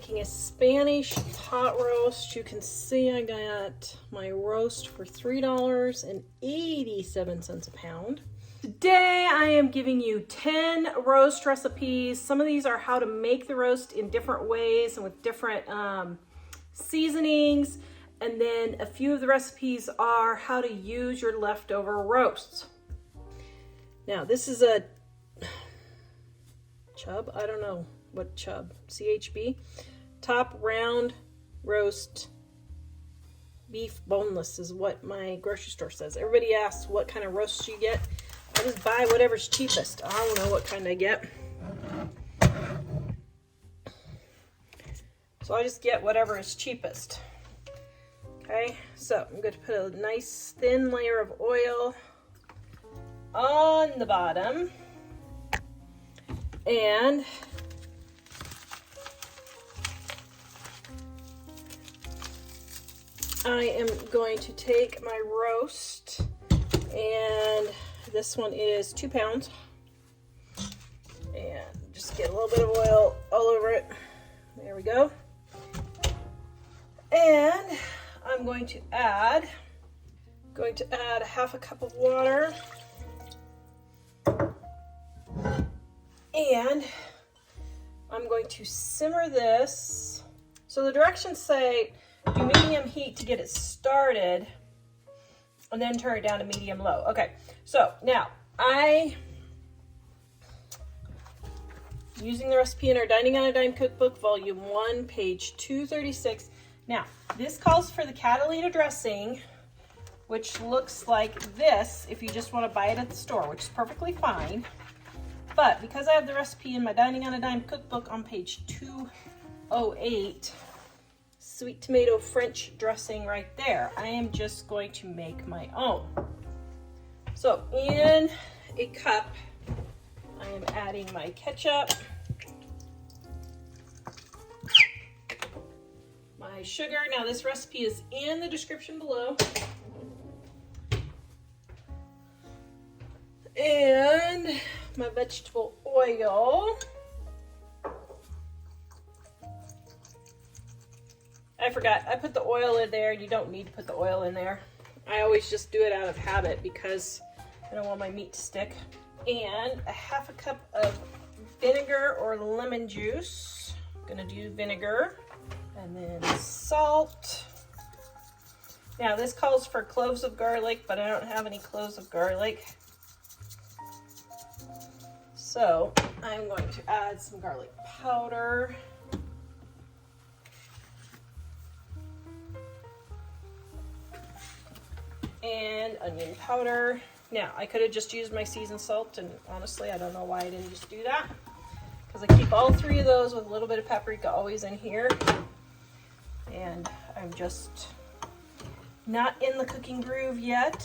making a Spanish pot roast. You can see I got my roast for $3.87 a pound. Today I am giving you 10 roast recipes. Some of these are how to make the roast in different ways and with different seasonings. And then a few of the recipes are how to use your leftover roasts. Now this is a chub, I don't know what chub, CHB, top round roast beef boneless is what my grocery store says. Everybody asks what kind of roast you get. I just buy whatever's cheapest. I don't know what kind I get. So I just get whatever is cheapest. Okay, so I'm going to put a nice thin layer of oil on the bottom. And I am going to take my roast, and this one is 2 pounds, and just get a little bit of oil all over it. There we go. And I'm going to add a half a cup of water, and I'm going to simmer this. So the directions say do medium heat to get it started and then turn it down to medium low. Okay, so now using the recipe in our Dining on a Dime cookbook, volume 1, page 236. Now, this calls for the Catalina dressing, which looks like this if you just want to buy it at the store, which is perfectly fine. But because I have the recipe in my Dining on a Dime cookbook on page 208, sweet tomato French dressing right there, I am just going to make my own. So in a cup, I am adding my ketchup, my sugar. Now this recipe is in the description below. And my vegetable oil. I forgot, I put the oil in there. You don't need to put the oil in there. I always just do it out of habit because I don't want my meat to stick. And a half a cup of vinegar or lemon juice. I'm gonna do vinegar. And then salt. Now this calls for cloves of garlic, but I don't have any cloves of garlic. So I'm going to add some garlic powder. And onion powder. Now, I could have just used my seasoned salt, and honestly, I don't know why I didn't just do that, because I keep all 3 of those with a little bit of paprika always in here, and I'm just not in the cooking groove yet.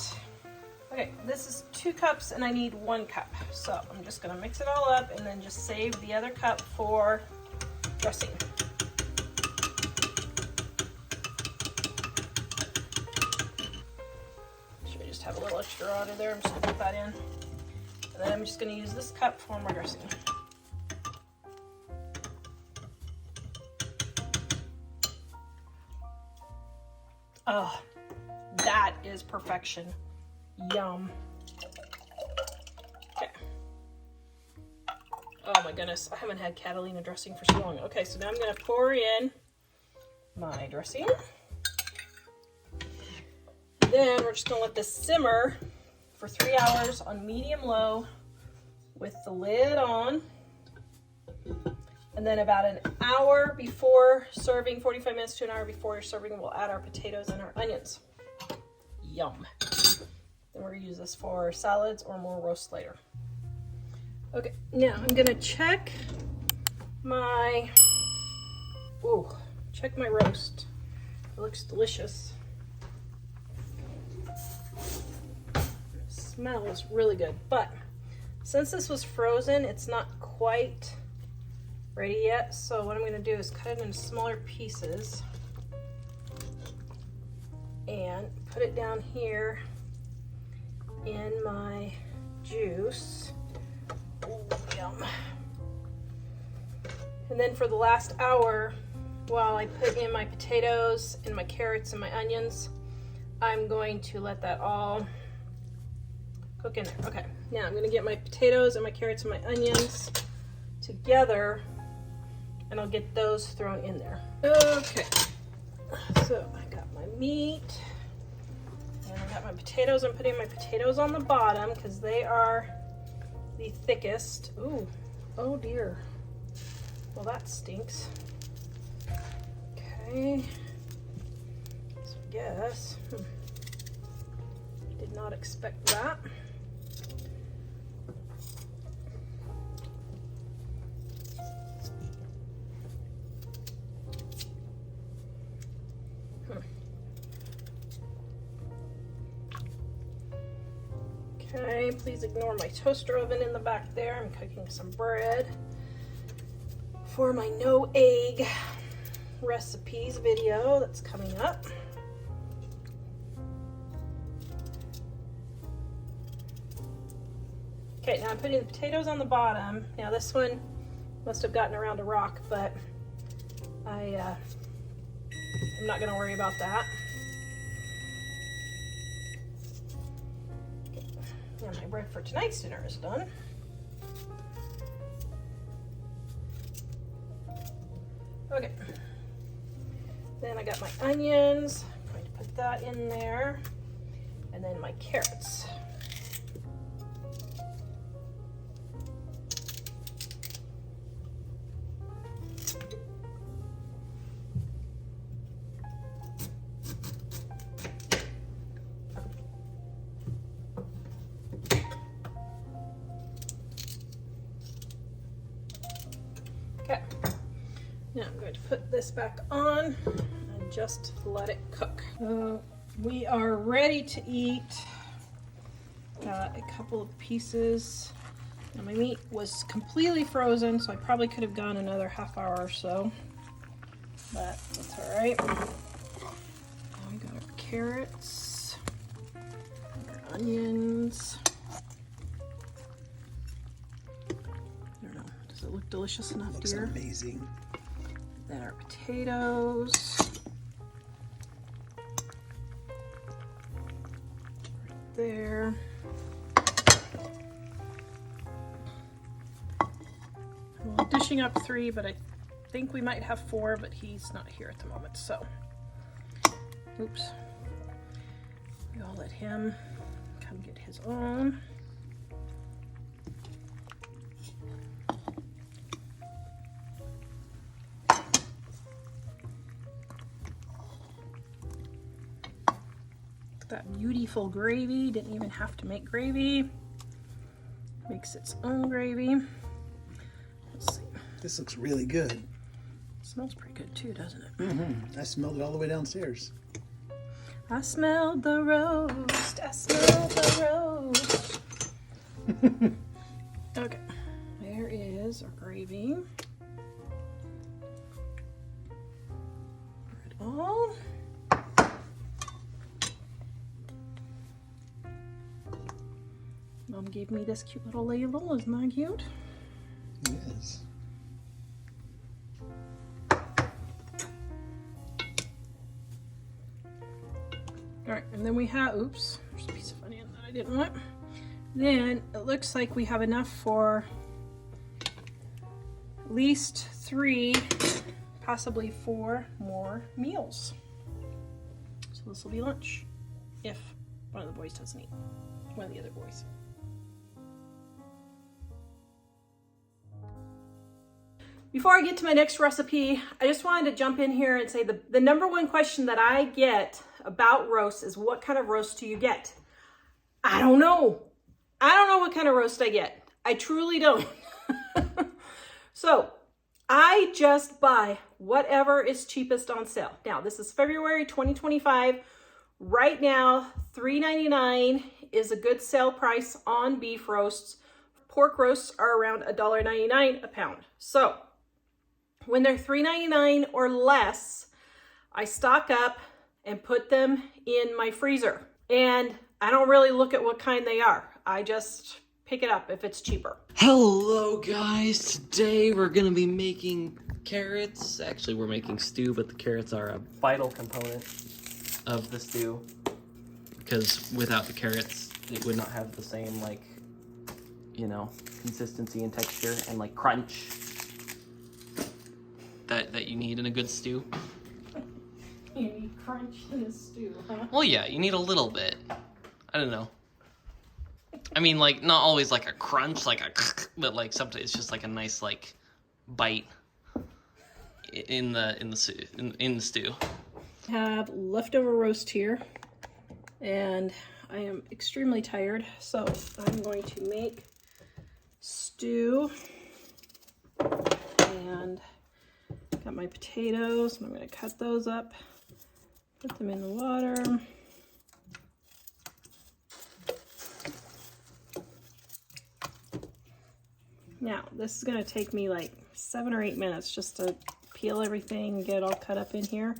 Okay, this is 2 cups, and I need 1 cup, so I'm just going to mix it all up and then just save the other cup for dressing. Have a little extra water there. I'm just going to put that in. And then I'm just going to use this cup for my dressing. Oh, that is perfection. Yum. Okay. Oh my goodness, I haven't had Catalina dressing for so long. Okay, so now I'm going to pour in my dressing. Then we're just going to let this simmer for 3 hours on medium-low with the lid on. And then about an hour before serving, 45 minutes to an hour before you're serving, we'll add our potatoes and our onions. Yum. Then we're going to use this for salads or more roast later. Okay, now I'm going to check my roast. It looks delicious. Smells really good, but since this was frozen, it's not quite ready yet. So what I'm going to do is cut it into smaller pieces and put it down here in my juice. Ooh, yum. And then for the last hour, while I put in my potatoes and my carrots and my onions, I'm going to let that all cook in there. Okay, now I'm gonna get my potatoes and my carrots and my onions together, and I'll get those thrown in there. Okay, so I got my meat, and I got my potatoes. I'm putting my potatoes on the bottom because they are the thickest. Ooh, oh dear. Well, that stinks. Okay, so I guess, did not expect that. Okay, please ignore my toaster oven in the back there. I'm cooking some bread for my no egg recipes video that's coming up. Okay, now I'm putting the potatoes on the bottom. Now this one must have gotten around a rock, but I'm not gonna worry about that. And my bread for tonight's dinner is done. Okay. Then I got my onions. I'm going to put that in there. And then my carrots. Okay, now I'm going to put this back on and just let it cook. We are ready to eat. Got a couple of pieces. Now my meat was completely frozen, so I probably could have gone another half hour or so, but that's all right. Now we got our carrots, our onions. Does it look delicious enough, looks dear? Amazing. Then our potatoes. Right there. Well, I'm dishing up 3, but I think we might have 4, but he's not here at the moment, so. Oops. We'll let him come get his own. That beautiful gravy. Didn't even have to make gravy. Makes its own gravy. Let's see. This looks really good. It smells pretty good too, doesn't it? Mm-hmm. I smelled it all the way downstairs. I smelled the roast. I smelled the roast. Okay. There is our gravy. Pour it all. Mom gave me this cute little ladle. Isn't that cute? Yes. All right, and then we have, oops, there's a piece of onion that I didn't want. Then it looks like we have enough for at least 3, possibly 4 more meals. So this will be lunch, if one of the boys doesn't eat, one of the other boys. Before I get to my next recipe, I just wanted to jump in here and say the number one question that I get about roast is, what kind of roast do you get? I don't know. I don't know what kind of roast I get. I truly don't. So I just buy whatever is cheapest on sale. Now, this is February 2025. Right now, $3.99 is a good sale price on beef roasts. Pork roasts are around $1.99 a pound. So when they're $3.99 or less, I stock up and put them in my freezer. And I don't really look at what kind they are. I just pick it up if it's cheaper. Hello guys, today we're gonna be making carrots. Actually, we're making stew, but the carrots are a vital component of the stew, because without the carrots, it would not have the same, like, you know, consistency and texture and, like, crunch that you need in a good stew. You need crunch in a stew, huh? Well, yeah, you need a little bit. I don't know. I mean, like, not always like a crunch, like a, but like sometimes it's just like a nice, like, bite in the stew. I have leftover roast here, and I am extremely tired, so I'm going to make stew. And got my potatoes, and I'm going to cut those up, put them in the water. Now, this is going to take me like 7 or 8 minutes just to peel everything and get it all cut up in here.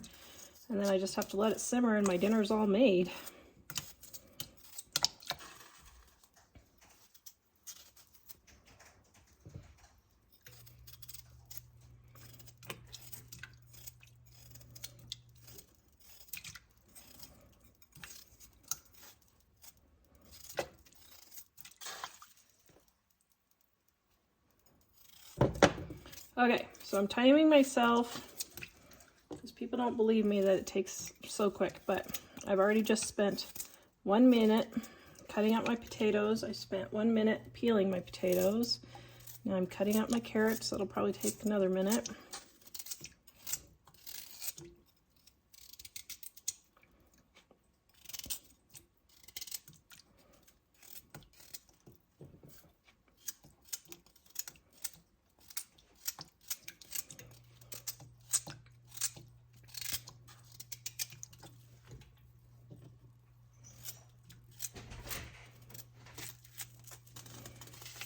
And then I just have to let it simmer and my dinner's all made. Okay, so I'm timing myself because people don't believe me that it takes so quick, but I've already just spent 1 minute cutting out my potatoes. I spent 1 minute peeling my potatoes. Now I'm cutting out my carrots. That'll probably take another minute.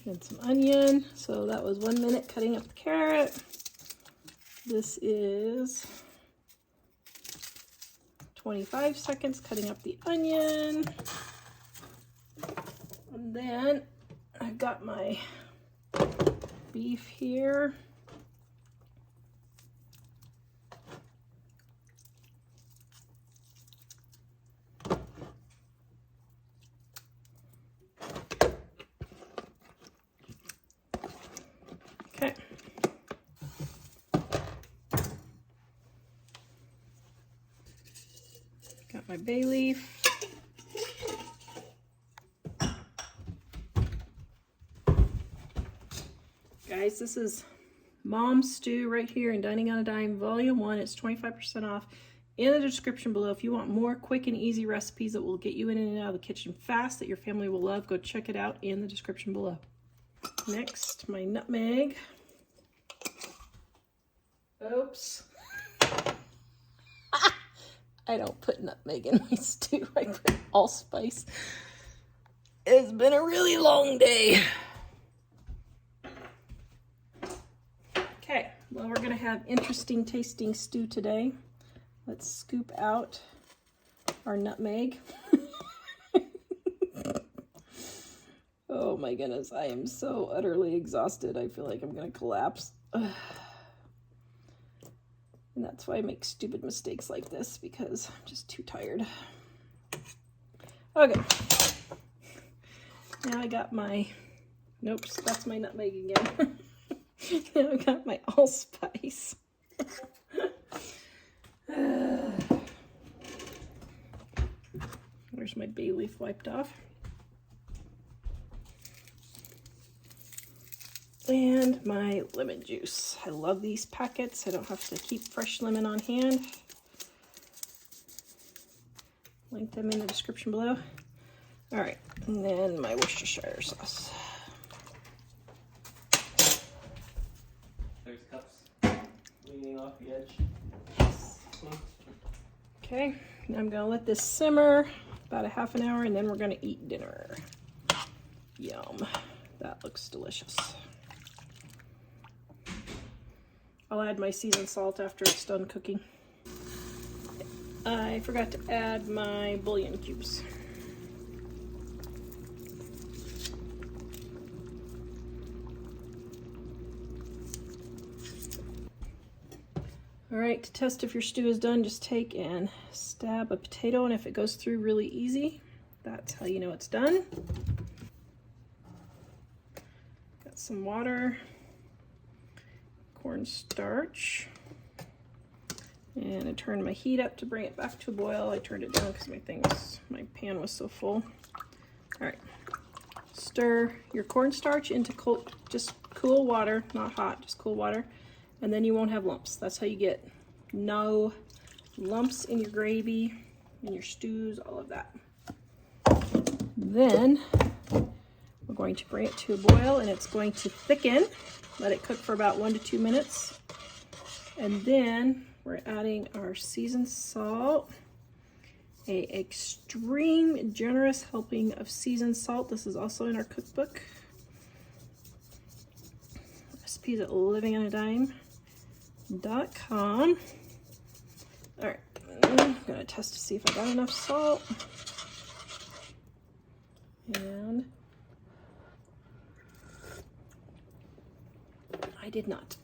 And some onion. So that was 1 minute cutting up the carrot. This is 25 seconds cutting up the onion. And then I've got my beef here. Okay. Got my bay leaf. Guys, this is Mom's Stew right here in Dining on a Dime Volume 1. It's 25% off in the description below. If you want more quick and easy recipes that will get you in and out of the kitchen fast that your family will love, go check it out in the description below. Next, my nutmeg. Oops. I don't put nutmeg in my stew. I put allspice. It's been a really long day. Okay, well, we're going to have interesting tasting stew today. Let's scoop out our nutmeg. Oh my goodness, I am so utterly exhausted. I feel like I'm going to collapse. And that's why I make stupid mistakes like this, because I'm just too tired. Okay. Now I got my, nope, that's my nutmeg again. Now I got my allspice. Where's my bay leaf wiped off? And my lemon juice. I love these packets. I don't have to keep fresh lemon on hand. Link them in the description below. All right, and then my Worcestershire sauce. There's cups leaning off the edge. Okay, now I'm gonna let this simmer about a half an hour, and then we're gonna eat dinner. Yum, that looks delicious. I'll add my seasoned salt after it's done cooking. I forgot to add my bouillon cubes. All right, to test if your stew is done, just take and stab a potato, and if it goes through really easy, that's how you know it's done. Got some water, cornstarch, and I turned my heat up to bring it back to a boil. I turned it down because my pan was so full. All right, stir your cornstarch into just cool water, not hot, just cool water. And then you won't have lumps. That's how you get no lumps in your gravy, in your stews, all of that. Then we're going to bring it to a boil, and it's going to thicken. Let it cook for about 1 to 2 minutes. And then we're adding our seasoned salt, a extreme generous helping of seasoned salt. This is also in our cookbook. Recipes at livingonadime.com. All right, I'm gonna test to see if I got enough salt. And I did not.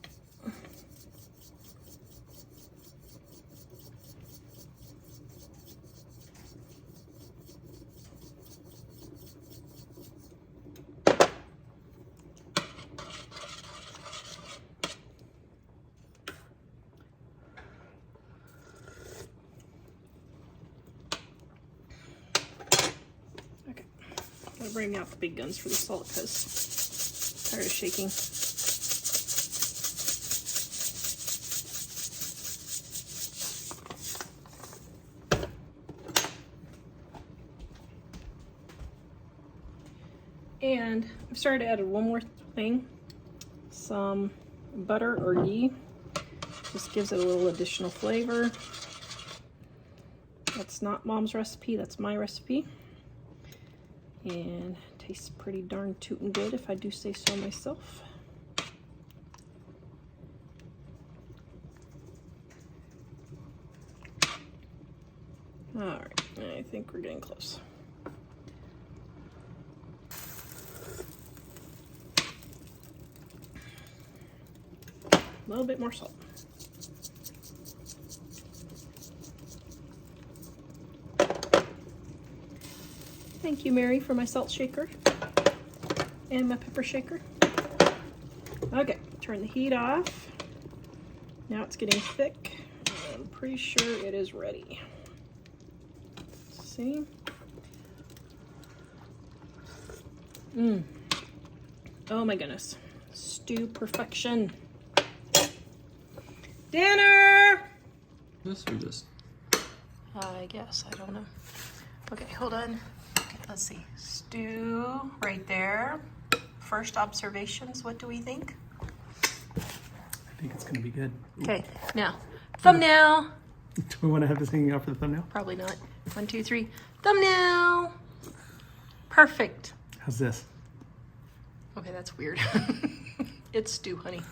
I'll bring out the big guns for the salt because I'm tired of shaking. And I've started to add one more thing, some butter or ghee. Just gives it a little additional flavor. That's not Mom's recipe, that's my recipe. And tastes pretty darn tootin' good if I do say so myself. All right, I think we're getting close. A little bit more salt. Thank you, Mary, for my salt shaker and my pepper shaker. Okay, turn the heat off. Now it's getting thick. I'm pretty sure it is ready. Let's see. Oh my goodness. Stew perfection. Dinner! This or just? I guess, I don't know. Okay, hold on. Let's see. Stew right there. First observations, what do we think? I think it's gonna be good. Okay, now, thumbnail. Do we want to have this hanging out for the thumbnail? Probably not. 1, 2, 3. Thumbnail. Perfect. How's this? Okay, that's weird. It's stew, honey.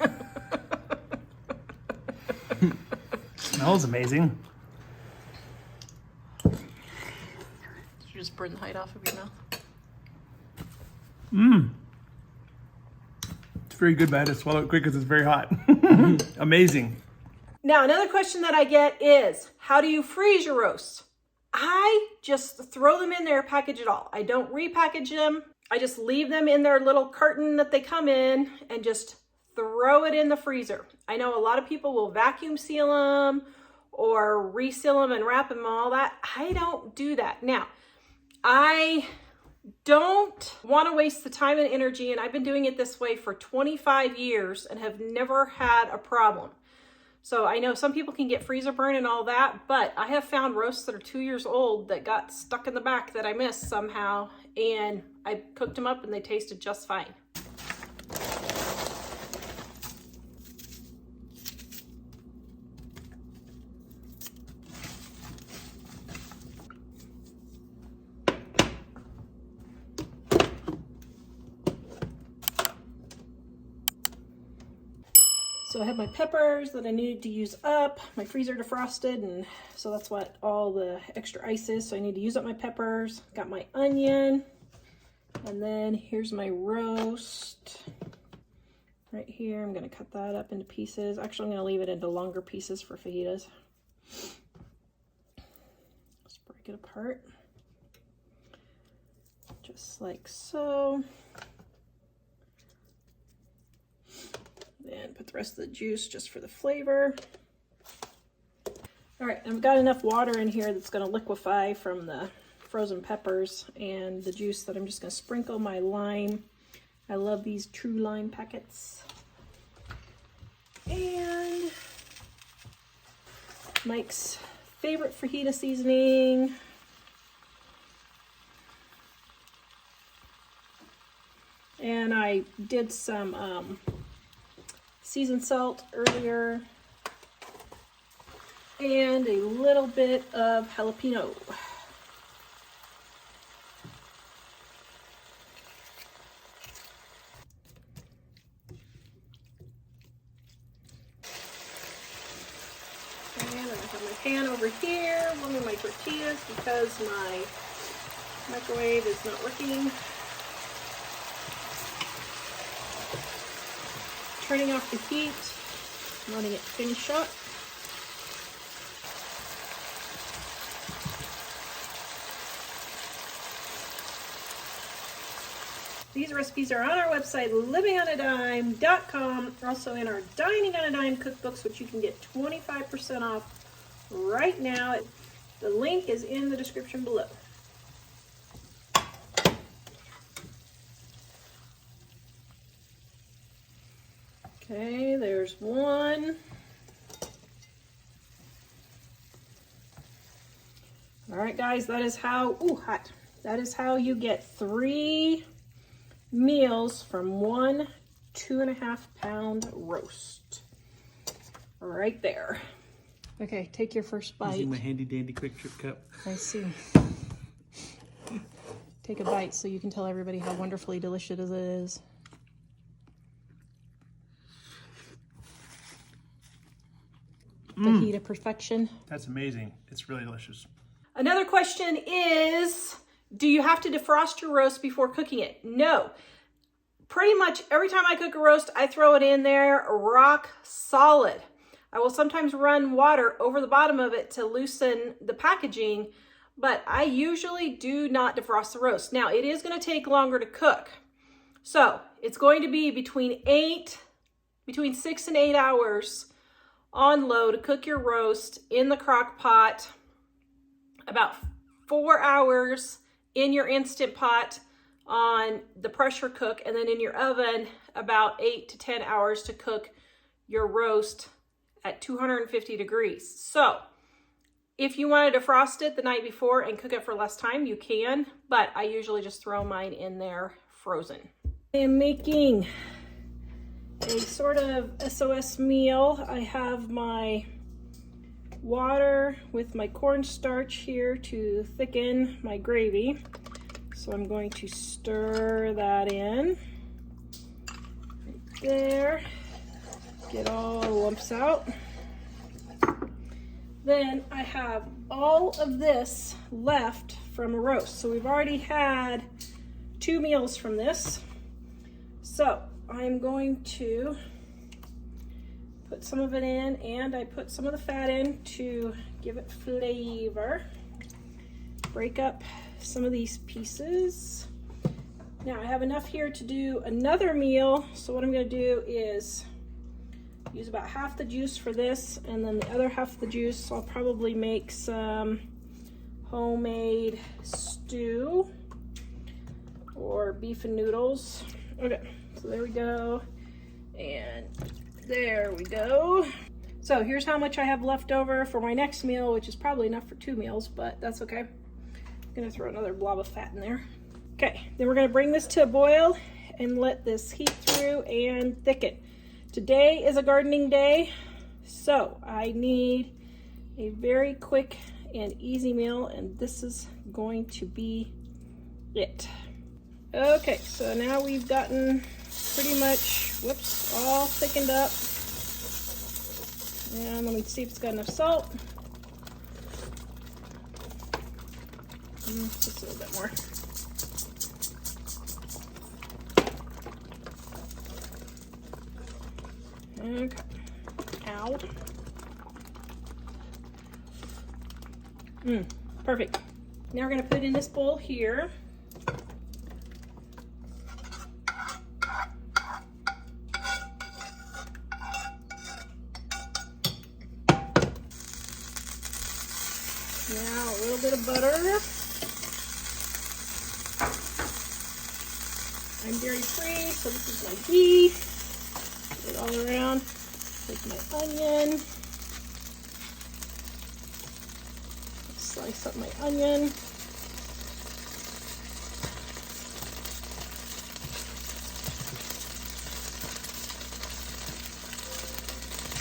Smells amazing. Did you just burn the height off of your mouth? It's very good, but I had to swallow it quick because it's very hot. Amazing. Now, another question that I get is, how do you freeze your roasts? I just throw them in there, package it all. I don't repackage them. I just leave them in their little carton that they come in and just throw it in the freezer. I know a lot of people will vacuum seal them or reseal them and wrap them and all that. I don't do that. Now, I don't want to waste the time and energy, and I've been doing it this way for 25 years and have never had a problem. So I know some people can get freezer burn and all that, but I have found roasts that are 2 years old that got stuck in the back that I missed somehow, and I cooked them up and they tasted just fine. So I have my peppers that I needed to use up, my freezer defrosted, and so that's what all the extra ice is. So I need to use up my peppers. Got my onion, and then here's my roast. right here. I'm gonna cut that up into pieces. Actually, I'm gonna leave it into longer pieces for fajitas. Let's break it apart. Just like so. Then put the rest of the juice just for the flavor. All right, I've got enough water in here that's gonna liquefy from the frozen peppers and the juice that I'm just gonna sprinkle my lime. I love these true lime packets. And Mike's favorite fajita seasoning. And I did some seasoned salt earlier. And a little bit of jalapeno. And I'm gonna have my pan over here, warming my tortillas because my microwave is not working. Turning off the heat, letting it finish up. These recipes are on our website, livingonadime.com. Also in our Dining on a Dime cookbooks, which you can get 25% off right now. The link is in the description below. Okay, there's one. All right, guys, that is how, ooh, hot. That is how you get 3 meals from 1 2.5 pound roast. Right there. Okay, take your first bite. Using my handy dandy quick trip cup. I see. Take a bite so you can tell everybody how wonderfully delicious it is. Fajita perfection. That's amazing. It's really delicious. Another question is, do you have to defrost your roast before cooking it? No. Pretty much every time I cook a roast, I throw it in there rock solid. I will sometimes run water over the bottom of it to loosen the packaging, but I usually do not defrost the roast. Now, it is going to take longer to cook. So it's going to be between 6 and 8 hours on low to cook your roast in the crock pot, about 4 hours in your Instant Pot on the pressure cook, and then in your oven about 8 to 10 hours to cook your roast at 250 degrees. So if you want to defrost it the night before and cook it for less time, you can, but I usually just throw mine in there frozen. I am making a sort of SOS meal. I have my water with my cornstarch here to thicken my gravy. So I'm going to stir that in right there. Get all the lumps out. Then I have all of this left from a roast. So we've already had 2 meals from this. So I'm going to put some of it in, and I put some of the fat in to give it flavor. Break up some of these pieces. Now I have enough here to do another meal. So what I'm going to do is use about half the juice for this, and then the other half of the juice I'll probably make some homemade stew or beef and noodles. Okay, so there we go, and there we go. So here's how much I have left over for my next meal, which is probably enough for 2 meals, but that's okay. I'm gonna throw another blob of fat in there. Okay, then we're gonna bring this to a boil and let this heat through and thicken. Today is a gardening day, so I need a very quick and easy meal, and this is going to be it. Okay, so now we've gotten pretty much, whoops, all thickened up. And let me see if it's got enough salt. Just a little bit more. Okay. Ow. Perfect. Now we're going to put it in this bowl here. Now a little bit of butter. I'm dairy free, so this is my ghee. Put it all around. Take my onion. Slice up my onion.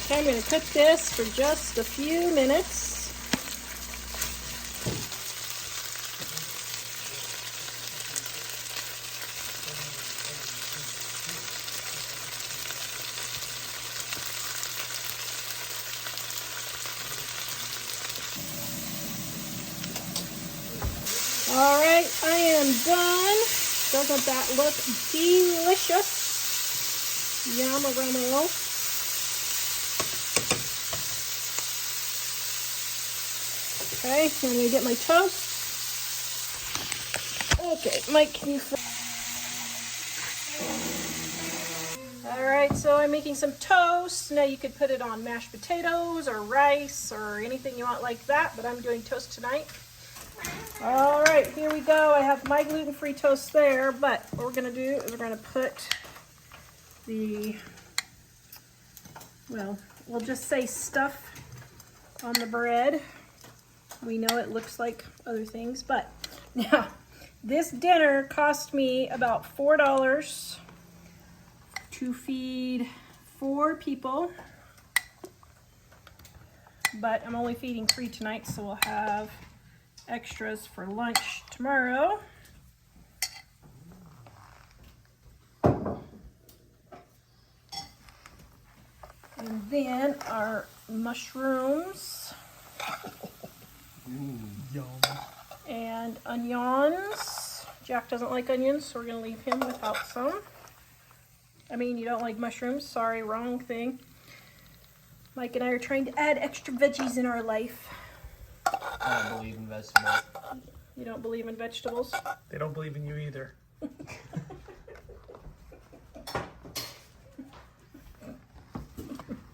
Okay, I'm going to cook this for just a few minutes. All right, I am done. Doesn't that look delicious? Yum, aroma. Okay, I'm gonna get my toast. Okay, Mike, can you? All right, so I'm making some toast. Now you could put it on mashed potatoes or rice or anything you want like that, but I'm doing toast tonight. All right, here we go. I have my gluten-free toast there, but what we're gonna do is we're gonna put the, well, we'll just say stuff on the bread. We know it looks like other things, but now this dinner cost me about $4 to feed 4 people, but I'm only feeding 3 tonight, so we'll have extras for lunch tomorrow. And then our mushrooms Yum. and onions. Jack doesn't like onions, so we're gonna leave him without some. I mean, you don't like mushrooms, sorry, wrong thing. Mike and I are trying to add extra veggies in our life. I don't believe in vegetables. You don't believe in vegetables? They don't believe in you either.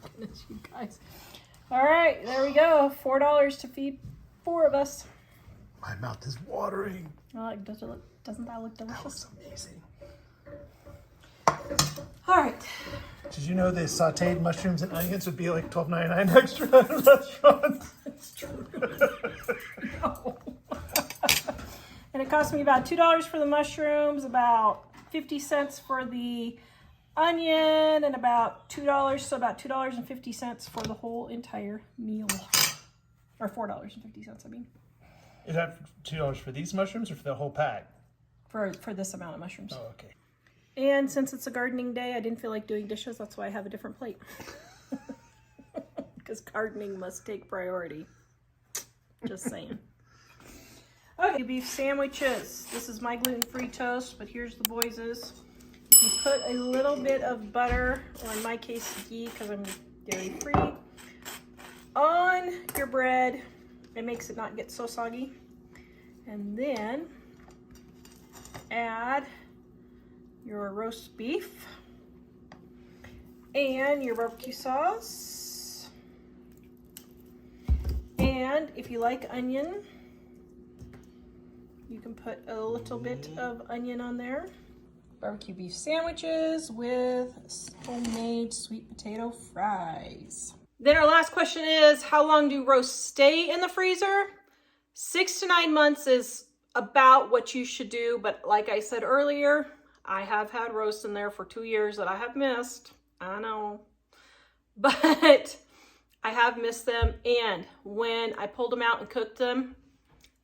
Goodness, you guys. All right, there we go. $4 to feed 4 of us. My mouth is watering. Oh, doesn't that look That delicious? was amazing. All right. Did you know the sauteed mushrooms and onions would be like $12.99 extra at a restaurant? It's true. No. And it cost me about $2 for the mushrooms, about 50 cents for the onion, and about $2, so about $2.50 for the whole entire meal. Or $4.50, I mean. Is that $2 for these mushrooms or for the whole pack? For this amount of mushrooms. Oh, okay. And since it's a gardening day, I didn't feel like doing dishes. That's why I have a different plate. Because gardening must take priority. Just saying. Okay, beef sandwiches. This is my gluten-free toast, but here's the boys's. You put a little bit of butter, or in my case, ghee, because I'm dairy-free, on your bread. It makes it not get so soggy. And then add your roast beef and your barbecue sauce, and if you like onion, you can put a little bit of onion on there. Barbecue beef sandwiches with homemade sweet potato fries. Then our last question is, how long do roasts stay in the freezer? 6 to 9 months is about what you should do, but like I said earlier, I have had roasts in there for 2 years that I have missed. I know. But I have missed them. And when I pulled them out and cooked them,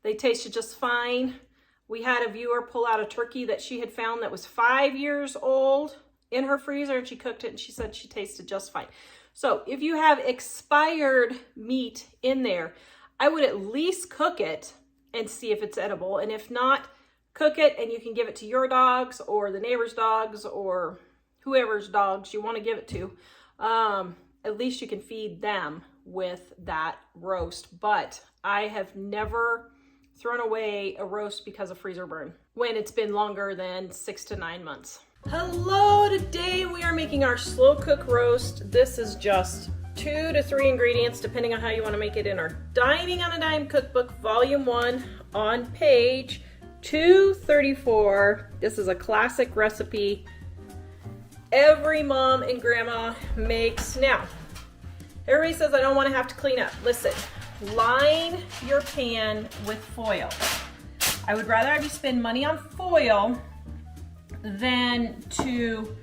they tasted just fine. We had a viewer pull out a turkey that she had found that was 5 years old in her freezer, and she cooked it and she said she tasted just fine. So if you have expired meat in there, I would at least cook it and see if it's edible. And if not, cook it and you can give it to your dogs or the neighbor's dogs or whoever's dogs you want to give it to. at least you can feed them with that roast. But I have never thrown away a roast because of freezer burn when it's been longer than 6 to 9 months. Hello, today we are making our slow cook roast. This is just 2 to 3 ingredients depending on how you want to make it in our Dining on a Dime cookbook, volume 1, on page 234. This is a classic recipe every mom and grandma makes. Now, everybody says I don't want to have to clean up. Listen, line your pan with foil. I would rather have you spend money on foil than to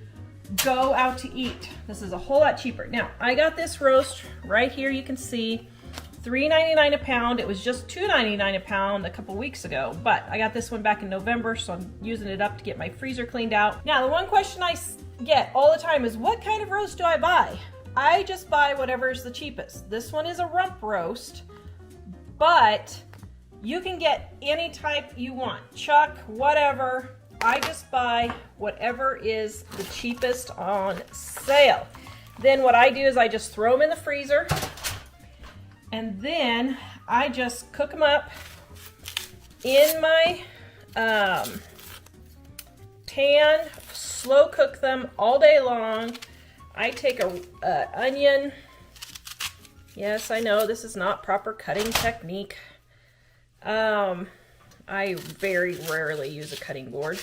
go out to eat. This is a whole lot cheaper. Now, I got this roast right here. You can see $3.99 a pound. It was just $2.99 a pound a couple weeks ago, but I got this one back in November, so I'm using it up to get my freezer cleaned out. Now, the one question I get all the time is, what kind of roast do I buy? I just buy whatever's the cheapest. This one is a rump roast, but you can get any type you want. Chuck, whatever. I just buy whatever is the cheapest on sale. Then what I do is I just throw them in the freezer, and then I just cook them up in my pan, slow cook them all day long. I take a onion. Yes, I know this is not proper cutting technique. I very rarely use a cutting board.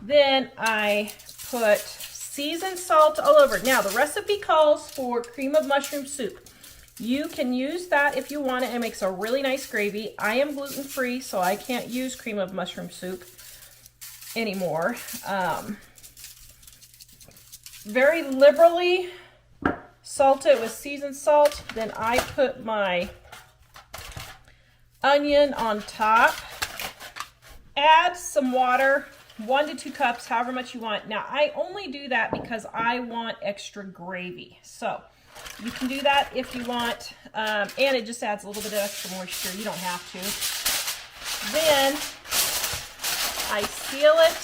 Then I put seasoned salt all over. Now, the recipe calls for cream of mushroom soup. You can use that if you want it. It makes a really nice gravy. I am gluten-free, so I can't use cream of mushroom soup anymore. Very liberally salt it with seasoned salt. Then I put my onion on top. Add some water, 1 to 2 cups, however much you want. Now, I only do that because I want extra gravy. So you can do that if you want, and it just adds a little bit of extra moisture. You don't have to. Then I seal it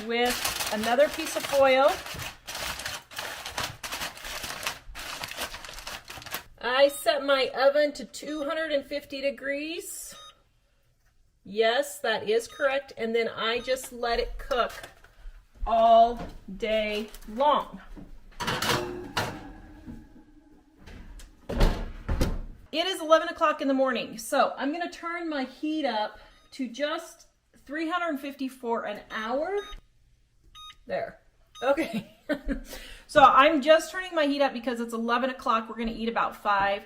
with another piece of foil. I set my oven to 250 degrees. Yes, that is correct. And then I just let it cook all day long. It is 11 o'clock in the morning, so I'm going to turn my heat up to just 350 for an hour. There. Okay. So I'm just turning my heat up because it's 11 o'clock. We're going to eat about 5.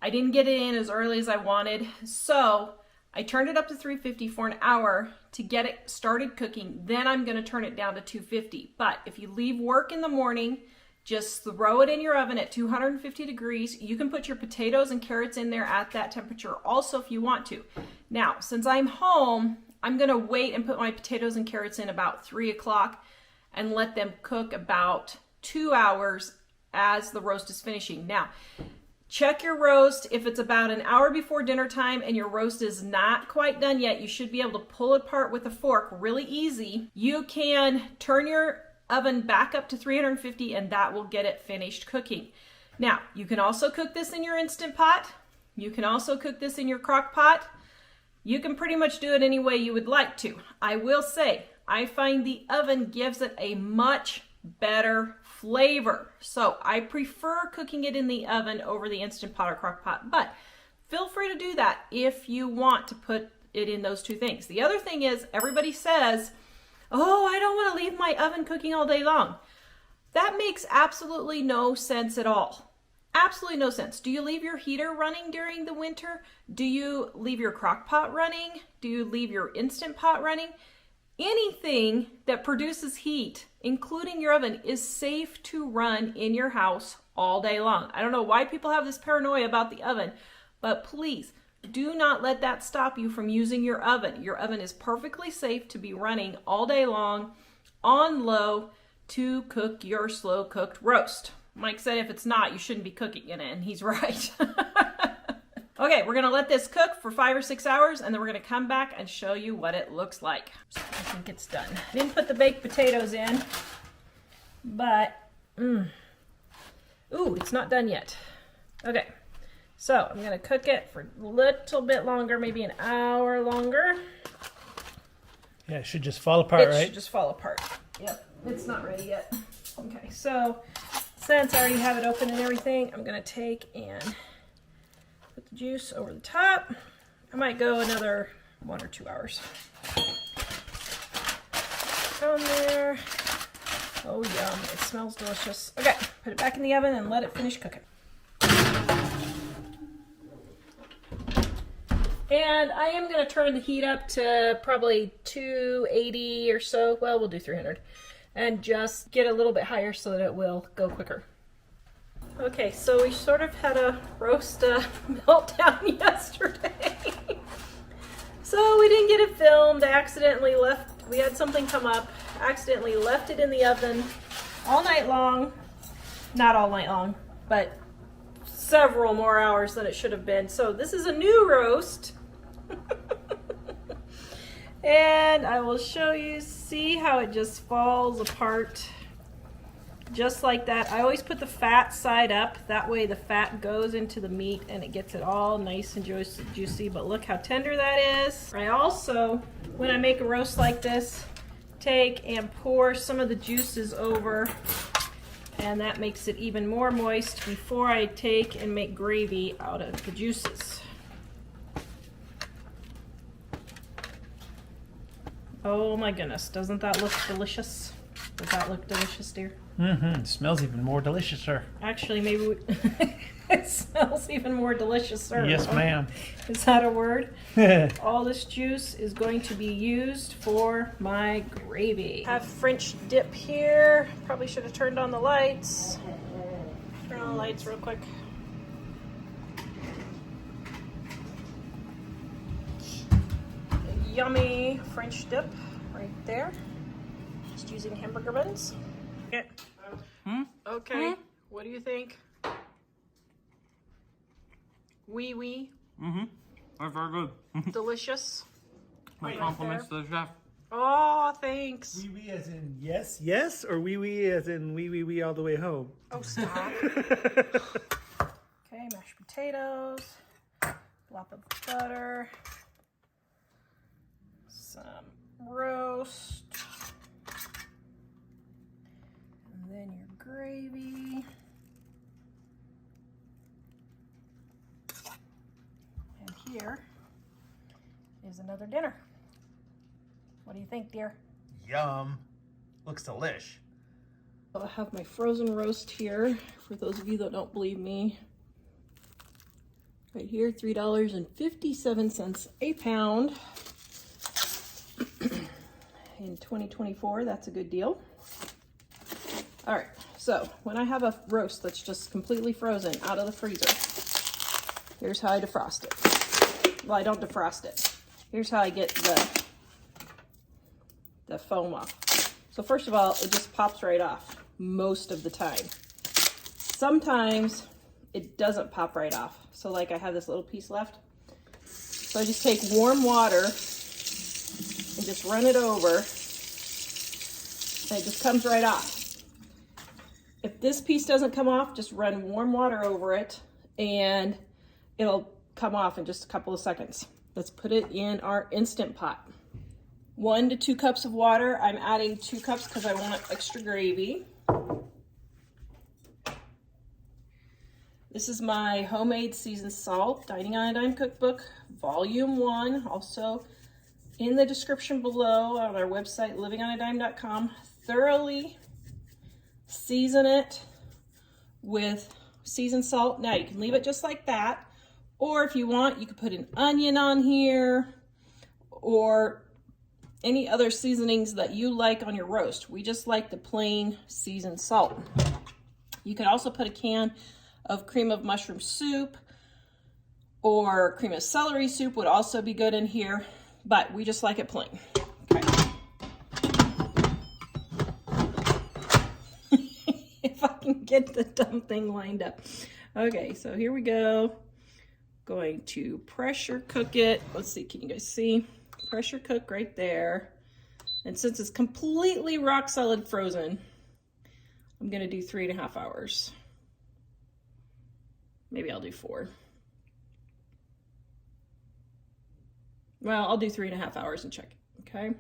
I didn't get it in as early as I wanted, so I turned it up to 350 for an hour to get it started cooking. Then I'm going to turn it down to 250. But if you leave work in the morning, just throw it in your oven at 250 degrees. You can put your potatoes and carrots in there at that temperature also if you want to. Now, since I'm home, I'm going to wait and put my potatoes and carrots in about 3 o'clock and let them cook about 2 hours as the roast is finishing. Now, check your roast. If it's about an hour before dinner time and your roast is not quite done yet, you should be able to pull it apart with a fork really easy. You can turn your oven back up to 350 and that will get it finished cooking. Now, you can also cook this in your Instant Pot. You can also cook this in your crock pot. You can pretty much do it any way you would like to. I will say, I find the oven gives it a much better flavor. So I prefer cooking it in the oven over the Instant Pot or crock pot, but feel free to do that if you want to put it in those two things. The other thing is, everybody says, oh, I don't want to leave my oven cooking all day long. That makes absolutely no sense at all. Absolutely no sense. Do you leave your heater running during the winter? Do you leave your crock pot running? Do you leave your Instant Pot running? Anything that produces heat, including your oven, is safe to run in your house all day long. I don't know why people have this paranoia about the oven, but please do not let that stop you from using your oven. Your oven is perfectly safe to be running all day long on low to cook your slow cooked roast. Mike said if it's not, you shouldn't be cooking in it, and he's right. Okay, we're gonna let this cook for 5 or 6 hours, and then we're gonna come back and show you what it looks like. So I think it's done. I didn't put the baked potatoes in, but, ooh, it's not done yet. Okay, so I'm gonna cook it for a little bit longer, maybe an hour longer. Yeah, it should just fall apart, right? It should just fall apart. Yep, it's not ready yet. Okay, so since I already have it open and everything, I'm gonna take and put the juice over the top. I might go another 1 or 2 hours. On there. Oh, yum. It smells delicious. Okay, put it back in the oven and let it finish cooking. And I am going to turn the heat up to probably 280 or so. Well, we'll do 300. And just get a little bit higher so that it will go quicker. Okay, so we sort of had a roast meltdown yesterday. So we didn't get it filmed. I accidentally left, we had something come up, accidentally left it in the oven all night long. Not all night long, but several more hours than it should have been. So this is a new roast. And I will show you, see how it just falls apart. Just like that. I always put the fat side up. That way the fat goes into the meat and it gets it all nice and juicy. But look how tender that is. I also, when I make a roast like this, take and pour some of the juices over. And that makes it even more moist before I take and make gravy out of the juices. Oh my goodness, doesn't that look delicious? Does that look delicious, dear? Mm-hmm. It smells even more delicious, sir. Actually, maybe it smells even more delicious, sir. Yes, ma'am. Is that a word? All this juice is going to be used for my gravy. I have French dip here. Probably should have turned on the lights. Turn on the lights real quick. Yummy French dip right there. Just using hamburger buns. Okay. Okay. What do you think? Wee wee. That's very good. Delicious. My Right compliments to the chef. Oh, thanks. Wee wee as in yes, yes, or wee wee as in wee wee wee all the way home? Oh, stop. Okay, mashed potatoes, glop of butter, some roast, and then your gravy. And here is another dinner. What do you think, dear? Yum. Looks delish. I have my frozen roast here, for those of you that don't believe me. Right here, $3.57 a pound. In 2024, that's a good deal. All right, so when I have a roast that's just completely frozen out of the freezer, here's how I defrost it. Well, I don't defrost it. Here's how I get the foam off. So first of all, it just pops right off most of the time. Sometimes it doesn't pop right off. So like I have this little piece left. So I just take warm water and just run it over, and it just comes right off. If this piece doesn't come off, just run warm water over it and it'll come off in just a couple of seconds. Let's put it in our Instant Pot. 1 to 2 cups of water. I'm adding 2 cups because I want extra gravy. This is my homemade seasoned salt, Dining on a Dime cookbook, volume 1. Also in the description below on our website, livingonadime.com. Thoroughly season it with seasoned salt. Now you can leave it just like that, or if you want, you could put an onion on here or any other seasonings that you like on your roast. We just like the plain seasoned salt. You could also put a can of cream of mushroom soup, or cream of celery soup would also be good in here, but we just like it plain. Okay. If I can get the dumb thing lined up. Okay, so here we go. Going to pressure cook it. Let's see, can you guys see? Pressure cook right there. And since it's completely rock solid frozen, I'm gonna do 3.5 hours. Maybe I'll do 4. Well, I'll do 3.5 hours and check it, okay?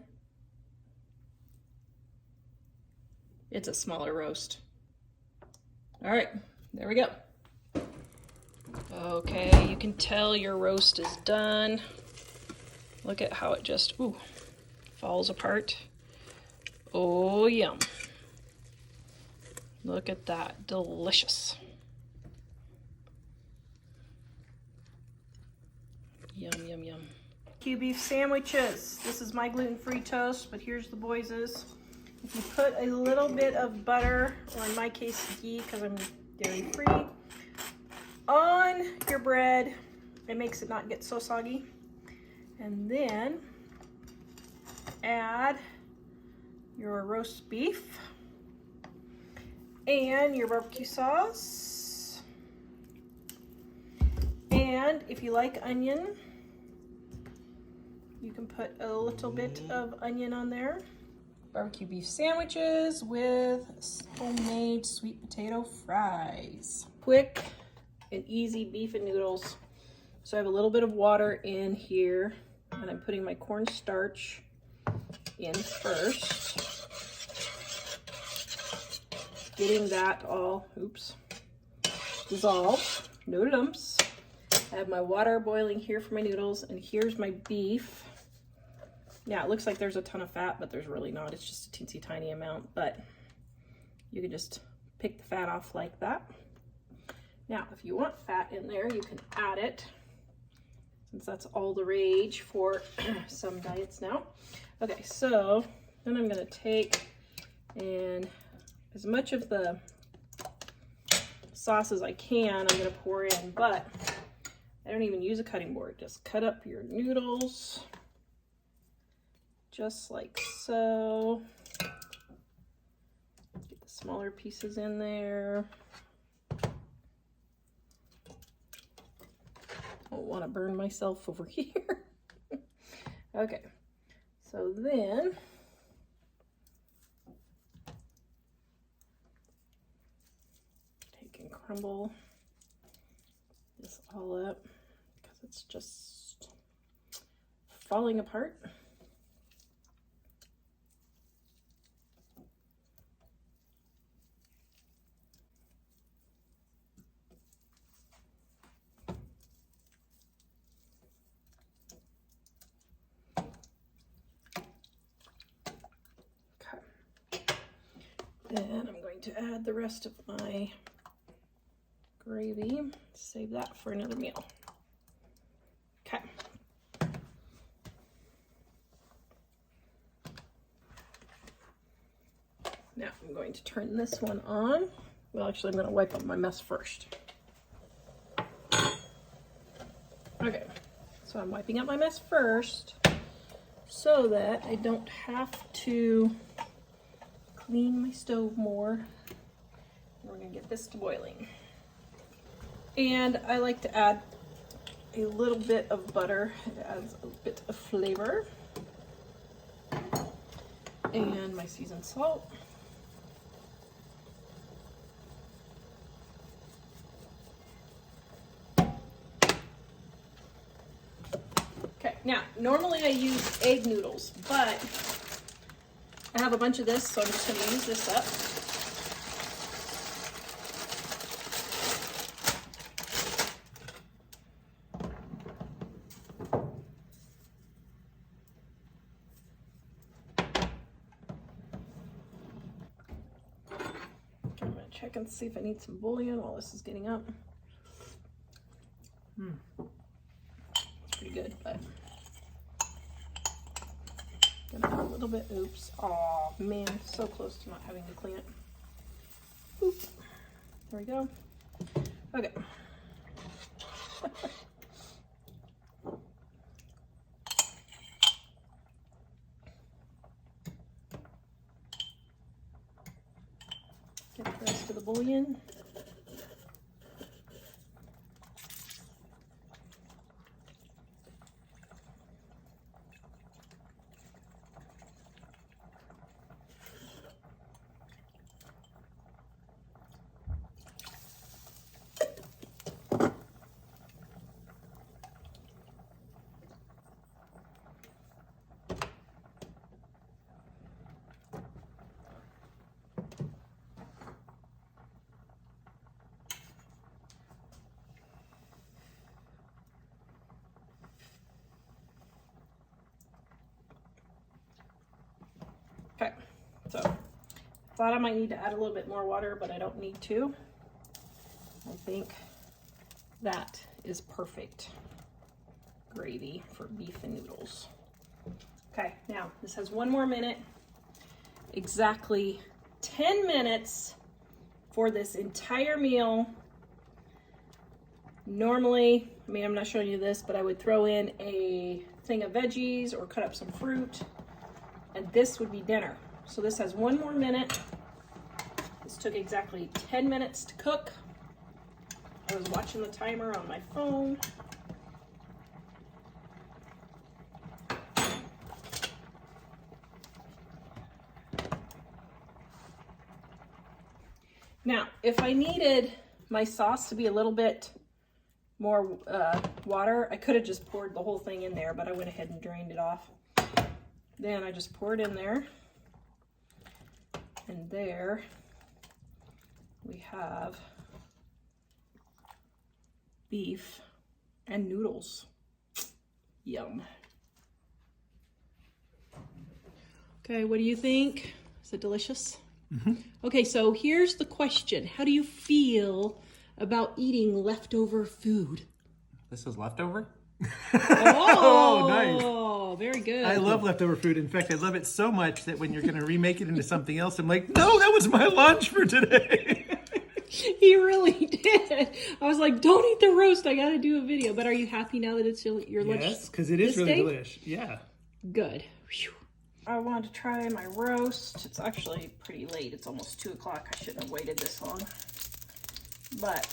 It's a smaller roast. All right, there we go. Okay, you can tell your roast is done. Look at how it just, ooh, falls apart. Oh, yum. Look at that, delicious. Yum, yum, yum. Q beef sandwiches. This is my gluten-free toast, but here's the boys's. If you put a little bit of butter, or in my case ghee, because I'm dairy-free, on your bread, it makes it not get so soggy. And then add your roast beef and your barbecue sauce. And if you like onion, you can put a little bit of onion on there. Barbecue beef sandwiches with homemade sweet potato fries. Quick and easy beef and noodles. So I have a little bit of water in here, and I'm putting my cornstarch in first. Getting that all, dissolved, no lumps. I have my water boiling here for my noodles, and here's my beef. Yeah, it looks like there's a ton of fat, but there's really not. It's just a teensy tiny amount, but you can just pick the fat off like that. Now, if you want fat in there, you can add it, since that's all the rage for some diets now. Okay, so then I'm gonna take and as much of the sauce as I can, I'm gonna pour in, but I don't even use a cutting board. Just cut up your noodles, just like so. Get the smaller pieces in there. I don't want to burn myself over here. Okay, so then take and crumble this all up because it's just falling apart. Then I'm going to add the rest of my gravy. Save that for another meal. Okay. Now I'm going to turn this one on. Well, actually, I'm going to wipe up my mess first. Okay, so I'm wiping up my mess first so that I don't have to clean my stove more. We're gonna get this to boiling. And I like to add a little bit of butter. It adds a bit of flavor. And my seasoned salt. Okay, now normally I use egg noodles, but I have a bunch of this, so I'm just going to use this up. I'm going to check and see if I need some bouillon while this is getting up. It's pretty good, but gonna add a little bit. Oops. Oh man, so close to not having to clean it. Oop. There we go. Okay. Get the rest of the bouillon. Thought I might need to add a little bit more water, but I don't need to. I think that is perfect gravy for beef and noodles. Okay, now this has 1 more minute. Exactly 10 minutes for this entire meal. Normally, I mean, I'm not showing you this, but I would throw in a thing of veggies or cut up some fruit, and this would be dinner. So this has 1 more minute. This took exactly 10 minutes to cook. I was watching the timer on my phone. Now, if I needed my sauce to be a little bit more water, I could have just poured the whole thing in there, but I went ahead and drained it off. Then I just pour it in there. And there we have beef and noodles. Yum. Okay, what do you think? Is it delicious? Mm-hmm. Okay, so here's the question. How do you feel about eating leftover food? This is leftover? Oh, nice. Very good. I love leftover food. In fact, I love it so much that when you're going to remake it into something else, I'm like, no, that was my lunch for today. He really did. I was like, don't eat the roast. I got to do a video. But are you happy now that it's your lunch? Yes, because it is this really day? delish. Yeah. Good. Whew. I wanted to try my roast. It's actually pretty late. It's almost 2 o'clock. I shouldn't have waited this long. But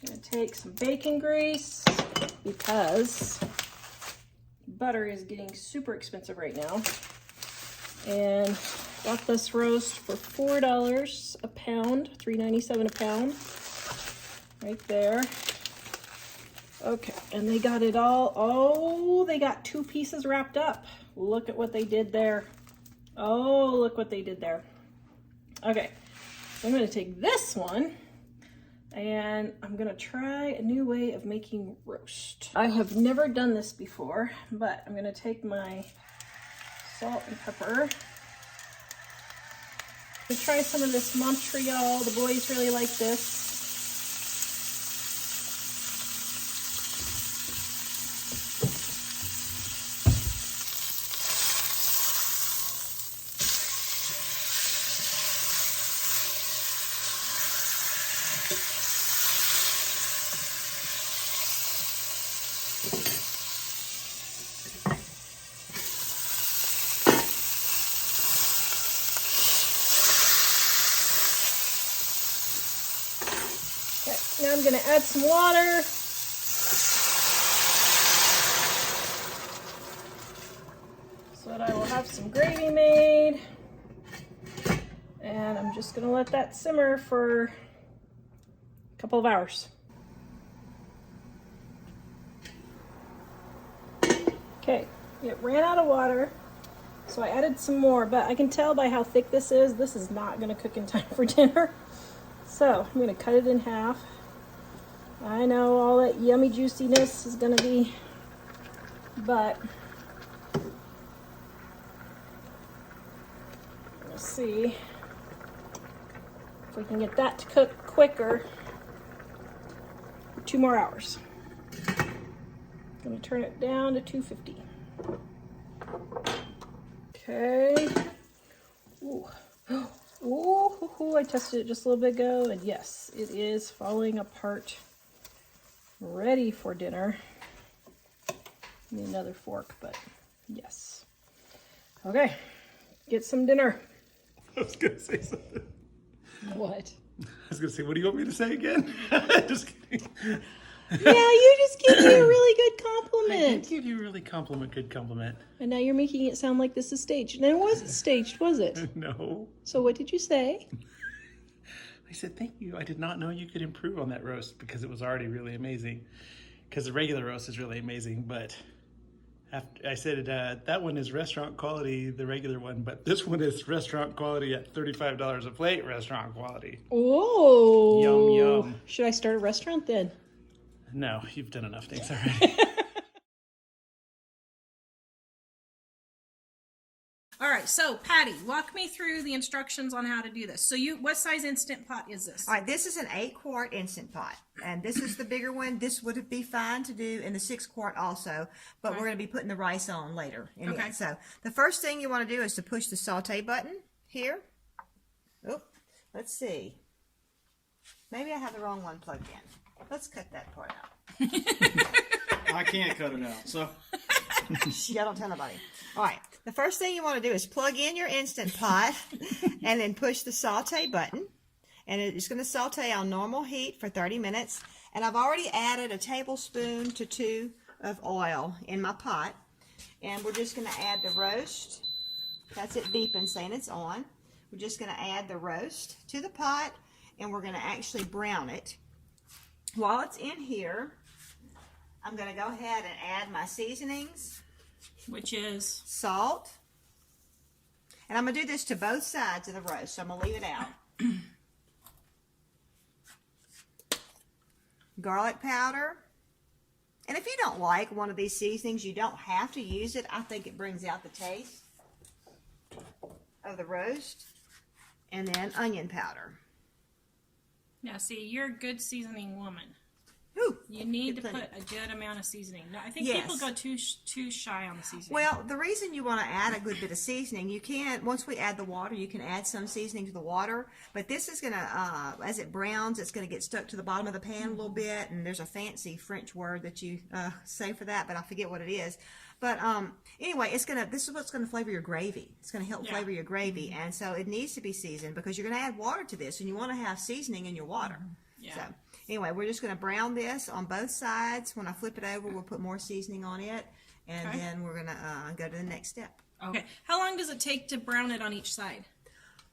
I'm going to take some bacon grease because butter is getting super expensive right now. And got this roast for $4 a pound, $3.97 a pound. Right there. Okay, and they got it all, oh, they got 2 pieces wrapped up. Look at what they did there. Oh, look what they did there. Okay, so I'm gonna take this one and I'm gonna try a new way of making roast. I have never done this before, but I'm gonna take my salt and pepper. I'm gonna try some of this Montreal. The boys really like this. Now I'm going to add some water. So that I will have some gravy made. And I'm just going to let that simmer for a couple of hours. Okay, it ran out of water, so I added some more, but I can tell by how thick this is not going to cook in time for dinner. So I'm going to cut it in half. I know all that yummy juiciness is going to be, but let's see if we can get that to cook quicker. 2 more hours. I'm going to turn it down to 250. Okay. Ooh. Ooh, I tested it just a little bit ago, and yes, it is falling apart. Ready for dinner. Need another fork, but yes. Okay, get some dinner. I was going to say something. What? I was going to say, what do you want me to say again? Just kidding. Yeah, you just gave me a really good I compliment. did give you a really good compliment. And now you're making it sound like this is staged. And it wasn't staged, was it? No. So what did you say? I said, thank you. I did not know you could improve on that roast because it was already really amazing. Because the regular roast is really amazing, but after I said that one is restaurant quality, the regular one, but this one is restaurant quality at $35 a plate, restaurant quality. Oh. Yum, yum. Should I start a restaurant then? No, you've done enough things already. All right, so Patty, walk me through the instructions on how to do this. So what size Instant Pot is this? All right, this is an 8-quart Instant Pot, and this is the bigger one. This would be fine to do in the 6-quart also, but we're going to be putting the rice on later. Okay. So the first thing you want to do is to push the saute button here. Oh, let's see. Maybe I have the wrong one plugged in. Let's cut that part out. I can't cut it out, so. Yeah, don't tell nobody. All right, the first thing you want to do is plug in your Instant Pot and then push the saute button. And it's going to saute on normal heat for 30 minutes. And I've already added a tablespoon to 2 of oil in my pot. And we're just going to add the roast. That's it beeping saying it's on. We're just going to add the roast to the pot, and we're going to actually brown it. While it's in here, I'm going to go ahead and add my seasonings. Which is? Salt. And I'm going to do this to both sides of the roast, so I'm going to leave it out. Garlic powder. And if you don't like one of these seasonings, you don't have to use it. I think it brings out the taste of the roast. And then onion powder. Now, see, you're a good seasoning woman. Ooh, You need to good put plenty. a good amount of seasoning. No, I think Yes. people go too shy on the seasoning. Well, the reason you want to add a good bit of seasoning, you can, once we add the water, you can add some seasoning to the water, but this is going to, as it browns, it's going to get stuck to the bottom of the pan a little bit, and there's a fancy French word that you say for that, but I forget what it is. But anyway, this is what's going to flavor your gravy. It's going to help flavor your gravy, and so it needs to be seasoned because you're going to add water to this, and you want to have seasoning in your water. Yeah. So anyway, we're just going to brown this on both sides. When I flip it over, we'll put more seasoning on it, and then we're going to go to the next step. Okay. How long does it take to brown it on each side?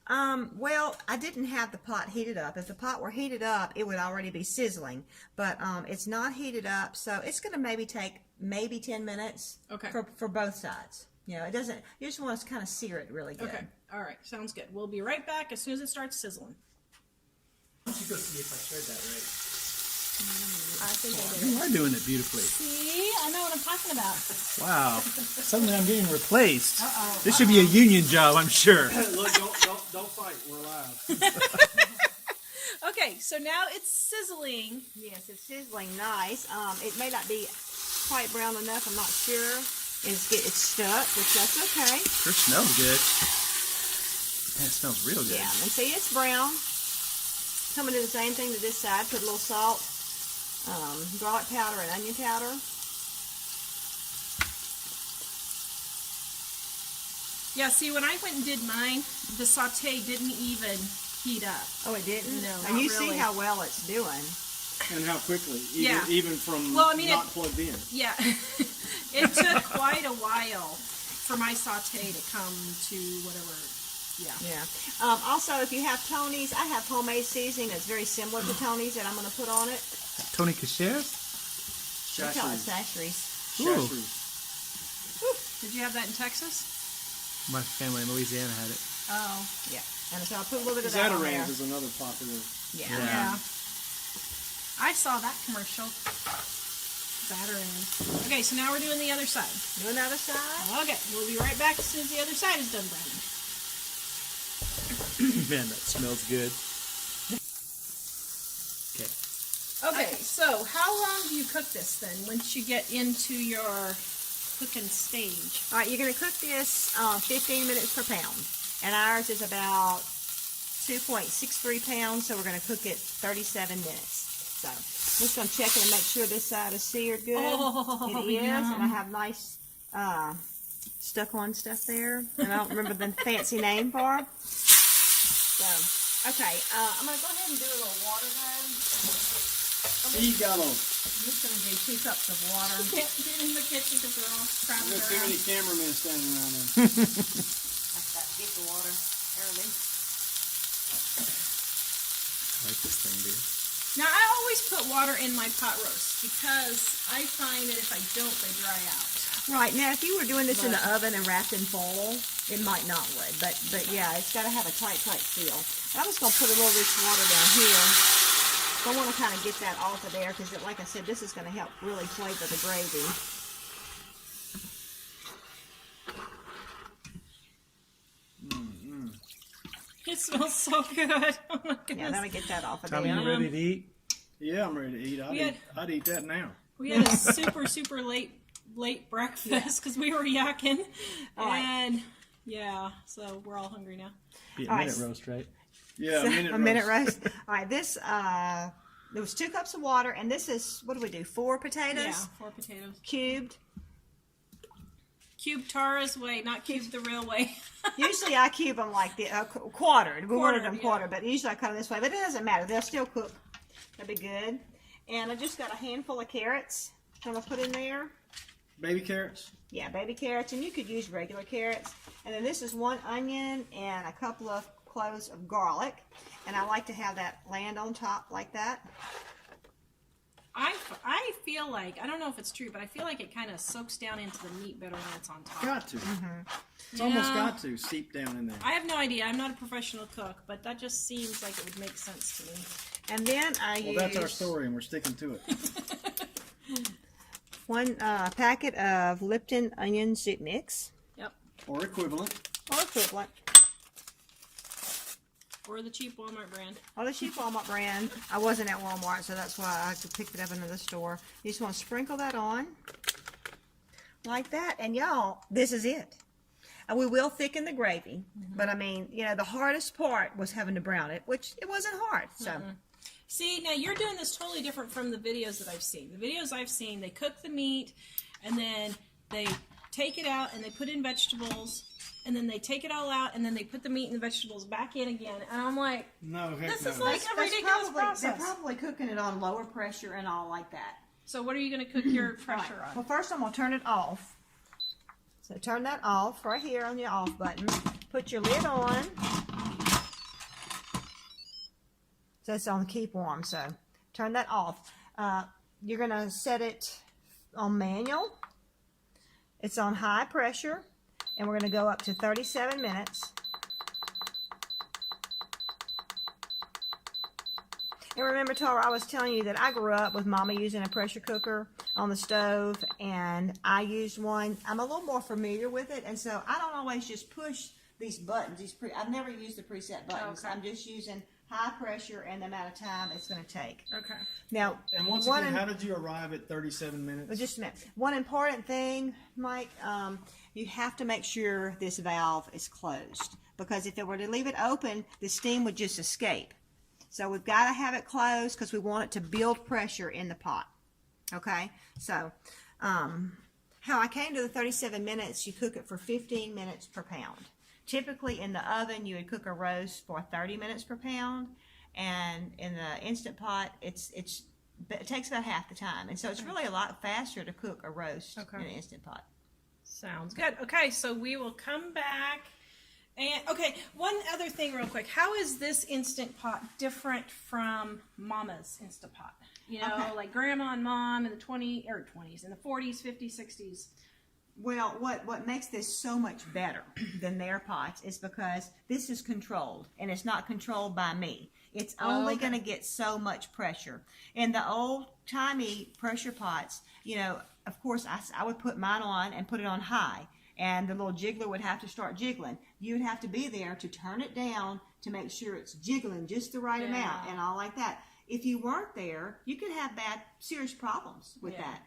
Well, I didn't have the pot heated up. If the pot were heated up, it would already be sizzling, but it's not heated up, so it's going to maybe take 10 minutes for both sides. You know, it doesn't, you just want to kind of sear it really good. Okay. All right. Sounds good. We'll be right back as soon as it starts sizzling. Why don't you go see if I shared that right? I think I did. You are doing it beautifully. See, I know what I'm talking about. Wow. Suddenly I'm getting replaced. This should be a union job, I'm sure. Look, don't fight. We're live. Okay, so now it's sizzling. Yes, it's sizzling nice. It may not be quite brown enough. I'm not sure. It's stuck, which that's okay. Sure smells good. Man, it smells real good. Yeah, and see, it's brown. I'm going to do the same thing to this side. Put a little salt, garlic powder, and onion powder. Yeah, see, when I went and did mine, the saute didn't even heat up. Oh, it didn't? No, And not you really. see how well it's doing. And how quickly, Yeah. even from Well, I mean, not plugged in. Yeah, it took quite a while for my saute to come to whatever. Yeah. Also, if you have Tony's, I have homemade seasoning that's very similar to Tony's that I'm going to put on it. Tony Cashier? We call it Shasheries. Sasheries. Shasheries. Did you have that in Texas? My family in Louisiana had it. Oh. Yeah. And so I'll put a little bit of that on there. Zatarans is another popular. Yeah. Yeah. I saw that commercial. Zatarans. Okay, so now we're doing the other side. Do another side. Okay, we'll be right back as soon as the other side is done browning. Man, that smells good. Okay. Okay, so how long do you cook this then once you get into your cooking stage? All right, you're going to cook this 15 minutes per pound. And ours is about 2.63 pounds, so we're going to cook it 37 minutes. So I'm just going to check it and make sure this side is seared good. Oh, it is, yum. and I have nice stuck-on stuff there. And I don't remember the fancy name for it. So, okay, I'm going to go ahead and do a little water though. Igalo. I'm just going to do 2 cups of water. Can't get in the kitchen because they're all crowded There's too around. many cameramen standing around there. I've got to get the water early. I like this thing, dude. Now, I always put water in my pot roast because I find that if I don't, they dry out. Right, now if you were doing this in the oven and wrapped in foil, it might not would, but yeah, it's got to have a tight seal. And I'm just going to put a little rich water down here. I want to kind of get that off of there because, like I said, this is going to help really flavor the gravy. It smells so good. Oh my Yeah, goodness. let me get that off of Tommy, there. you ready to eat? Yeah, I'm ready to eat. We had- I'd eat that now. We had a super late breakfast because we were yakking, right. and yeah, so we're all hungry now. Be a All right. minute roast, right? Yeah, A minute roast. All right, this there was 2 cups of water, and this is, what do we do? 4 potatoes Yeah, 4 potatoes. cubed. Cube Tara's way, not cube the real way. Usually I cube them like the quartered. We ordered them yeah. quartered, but usually I cut them this way. But it doesn't matter. They'll still cook. That'll be good. And I just got a handful of carrots I'm gonna put in there. Baby carrots. Yeah, baby carrots, and you could use regular carrots. And then this is 1 onion and a couple of cloves of garlic. And I like to have that land on top like that. I feel like, I don't know if it's true, but I feel like it kind of soaks down into the meat better when it's on top. Got to. Mm-hmm. It's almost got to seep down in there. I have no idea. I'm not a professional cook, but that just seems like it would make sense to me. And then I Well, use that's our story, and we're sticking to it. 1 packet of Lipton onion soup mix, Yep. Or equivalent. or equivalent, Or the cheap Walmart brand. or the cheap Walmart brand. I wasn't at Walmart, so that's why I picked it up in another store. You just want to sprinkle that on like that, and y'all, this is it. And we will thicken the gravy, but I mean, you know, the hardest part was having to brown it, which it wasn't hard. So See, now you're doing this totally different from the videos that I've seen. The videos I've seen, they cook the meat, and then they take it out, and they put in vegetables, and then they take it all out, and then they put the meat and the vegetables back in again. And I'm like, No, heck this no. is like a ridiculous process. they're probably cooking it on lower pressure and all like that. So what are you going to cook your pressure Right. on? Well, first I'm going to turn it off. So turn that off right here on your off button. Put your lid on. So it's on keep warm. So turn that off. You're going to set it on manual. It's on high pressure. And we're going to go up to 37 minutes. And remember, Tara, I was telling you that I grew up with Mama using a pressure cooker on the stove, and I used one. I'm a little more familiar with it, and so I don't always just push these buttons. I've never used the preset buttons. Okay. I'm just using high pressure and the amount of time it's going to take. Okay. Now, And once again, how did you arrive at 37 minutes? well, just a minute. One important thing, Mike, you have to make sure this valve is closed, because if it were to leave it open, the steam would just escape. So we've got to have it closed because we want it to build pressure in the pot. Okay? So, how I came to the 37 minutes, you cook it for 15 minutes per pound. Typically in the oven, you would cook a roast for 30 minutes per pound, and in the Instant Pot, it takes about half the time. And so it's really a lot faster to cook a roast in an Instant Pot. Sounds good. Okay, so we will come back. And okay, one other thing real quick. How is this Instant Pot different from Mama's Instant Pot? You know, Okay. like Grandma and Mom in the 20s, in the 40s, 50s, 60s. Well, what makes this so much better than their pots is because this is controlled, and it's not controlled by me. It's only okay. going to get so much pressure. In the old-timey pressure pots, you know, of course, I would put mine on and put it on high, and the little jiggler would have to start jiggling. You would have to be there to turn it down to make sure it's jiggling just the right amount and all like that. If you weren't there, you could have serious problems with that.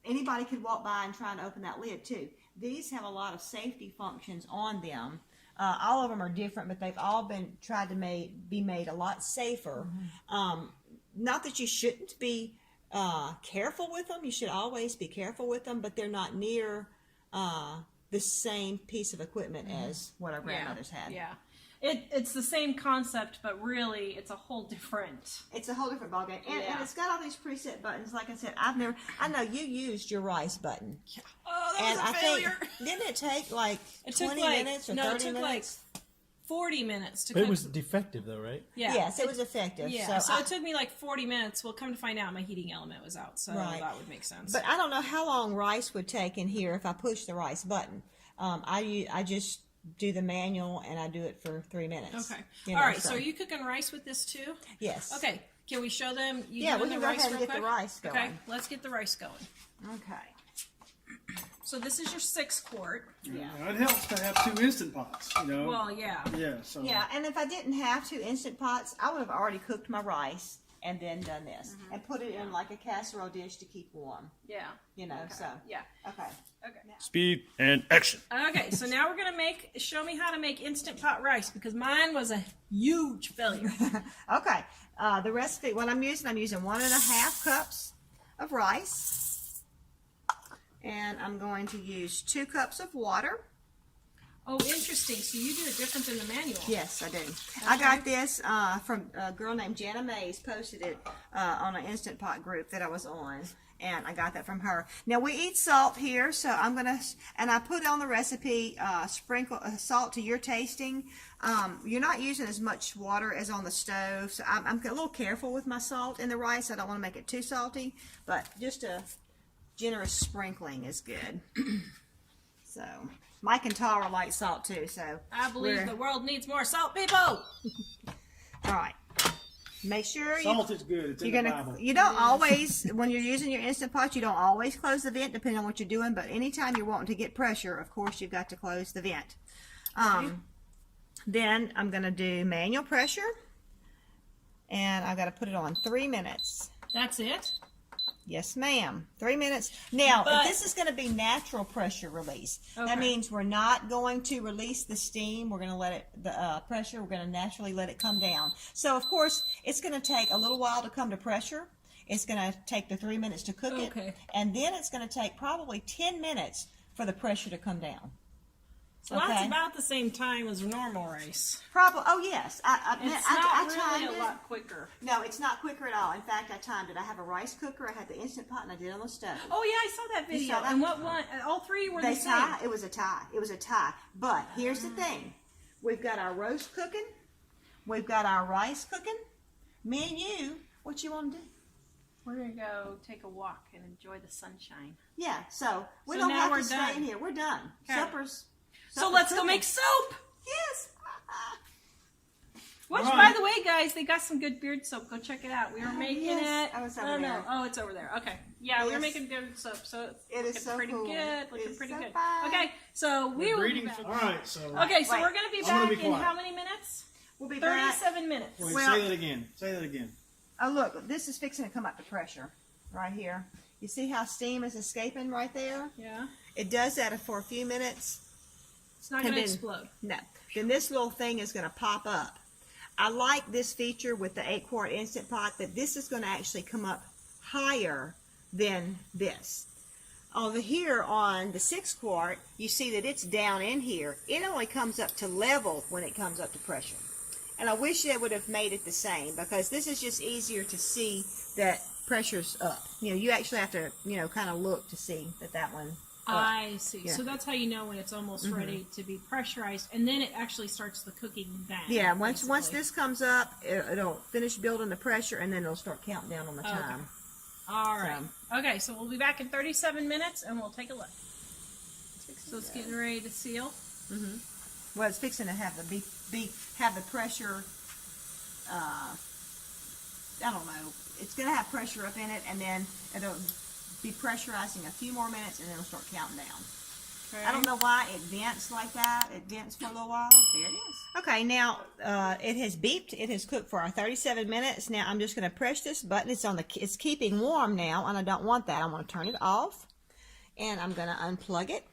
Anybody could walk by and try and open that lid too. These have a lot of safety functions on them. All of them are different, but they've all been tried to be made a lot safer. Not that you shouldn't be careful with them. You should always be careful with them, but they're not near the same piece of equipment as what our grandmothers had. Yeah. It's the same concept, but really it's a whole different. It's a whole different ballgame. And it's got all these preset buttons. Like I said, I know you used your rice button. Oh, that And was a I failure. think, didn't it take like It took 20 like minutes or no, 30 it took minutes? like 40 minutes to But cook. it was defective though, right? Yeah. Yes, it was effective. Yeah, so I- it took me like 40 minutes. Well, come to find out, my heating element was out, so Right. that would make sense. But I don't know how long rice would take in here if I push the rice button. I just do the manual and I do it for 3 minutes. Okay. You All know, right. So are you cooking rice with this too? Yes. Okay. Can we show them? You Yeah, doing we can the go rice ahead and real get the quick? rice Okay. going. Let's get the rice going. Okay. So this is your 6 quart. Yeah. Now, it helps to have 2 Instant Pots, you know. Well, yeah. Yeah, so. Yeah, and if I didn't have 2 Instant Pots, I would have already cooked my rice and then done this and put it in like a casserole dish to keep warm. Yeah. You know, so Yeah. okay. Okay. Speed and action. Okay, so now we're gonna show me how to make Instant Pot rice because mine was a huge failure. Okay. The recipe, what I'm using 1.5 cups of rice, and I'm going to use 2 cups of water. Oh, interesting. So you do it different than the manual. Yes, I do. I got this from a girl named Jana Mays, posted it on an Instant Pot group that I was on, and I got that from her. Now, we eat salt here, so I'm going to, and I put on the recipe, sprinkle salt to your tasting. You're not using as much water as on the stove, so I'm a little careful with my salt in the rice. I don't want to make it too salty, but just a generous sprinkling is good. So... Mike and Tara like salt too, so I believe the world needs more salt, people. all right. Make sure Salt is good. It's in the Bible. you don't always, when you're using your Instant Pot, you don't always close the vent depending on what you're doing, but anytime you're wanting to get pressure, of course you've got to close the vent. Then I'm going to do manual pressure, and I've got to put it on 3 minutes. That's it? Yes, ma'am. 3 minutes. Now, But- if this is going to be natural pressure release, Okay. that means we're not going to release the steam. We're going to let it, the pressure, we're going to naturally let it come down. So, of course, it's going to take a little while to come to pressure. It's going to take the 3 minutes to cook Okay. it. And then it's going to take probably 10 minutes for the pressure to come down. So that's about the same time as normal rice. Probably. Oh, yes. It's I not really timed a it. lot quicker. No, it's not quicker at all. In fact, I timed it. I have a rice cooker. I had the Instant Pot, and I did it on the stove. Oh yeah, I saw that video. saw that? And what one? All 3 were the They same. tie. It was a tie. It was a tie. But here's the thing: we've got our roast cooking, we've got our rice cooking. Me and you, what you want to do? We're gonna go take a walk and enjoy the sunshine. Yeah. So we So don't now have we're to stay done. in here. We're done. Okay. Supper's. So let's go make soap. Yes. Which, All by right. the way, guys, they got some good beard soap. Go check it out. We were making yes. it. Oh, it's I over don't know. there. Oh, it's over there. Okay. Yeah, we were Yes. making beard soap, so It is looking so pretty cool. good. Looking It's pretty so good. fun. Okay, so we will be Greetings. back. All right, so. Okay, so Wait. we're gonna be I'm gonna back be in quiet. how many minutes? We'll be back. 37 minutes. Wait, Well- say that again. Say that again. Oh, look, this is fixing to come up to pressure right here. You see how steam is escaping right there? Yeah. It does that for a few minutes. It's not And gonna then- explode. No. Then this little thing is going to pop up. I like this feature with the 8-quart Instant Pot that this is going to actually come up higher than this. Over here on the 6-quart, you see that it's down in here. It only comes up to level when it comes up to pressure. And I wish they would have made it the same because this is just easier to see that pressure's up. You know, you actually have to, kind of look to see that one. I see. Yeah. So that's how you know when it's almost ready to be pressurized, and then it actually starts the cooking down. Yeah, once basically. this comes up, it'll finish building the pressure, and then it'll start counting down on the Okay. time. All right. Okay, so we'll be back in 37 minutes, and we'll take a look. So it's getting ready to seal. Well, it's fixing to have have the pressure. I don't know. It's going to have pressure up in it, and then it'll be pressurizing a few more minutes, and then it'll start counting down. Okay. I don't know why it vents like that. It vents for a little while. There it is. Okay, now it has beeped. It has cooked for our 37 minutes. Now I'm just going to press this button. It's keeping warm now, and I don't want that. I'm going to turn it off, and I'm going to unplug it,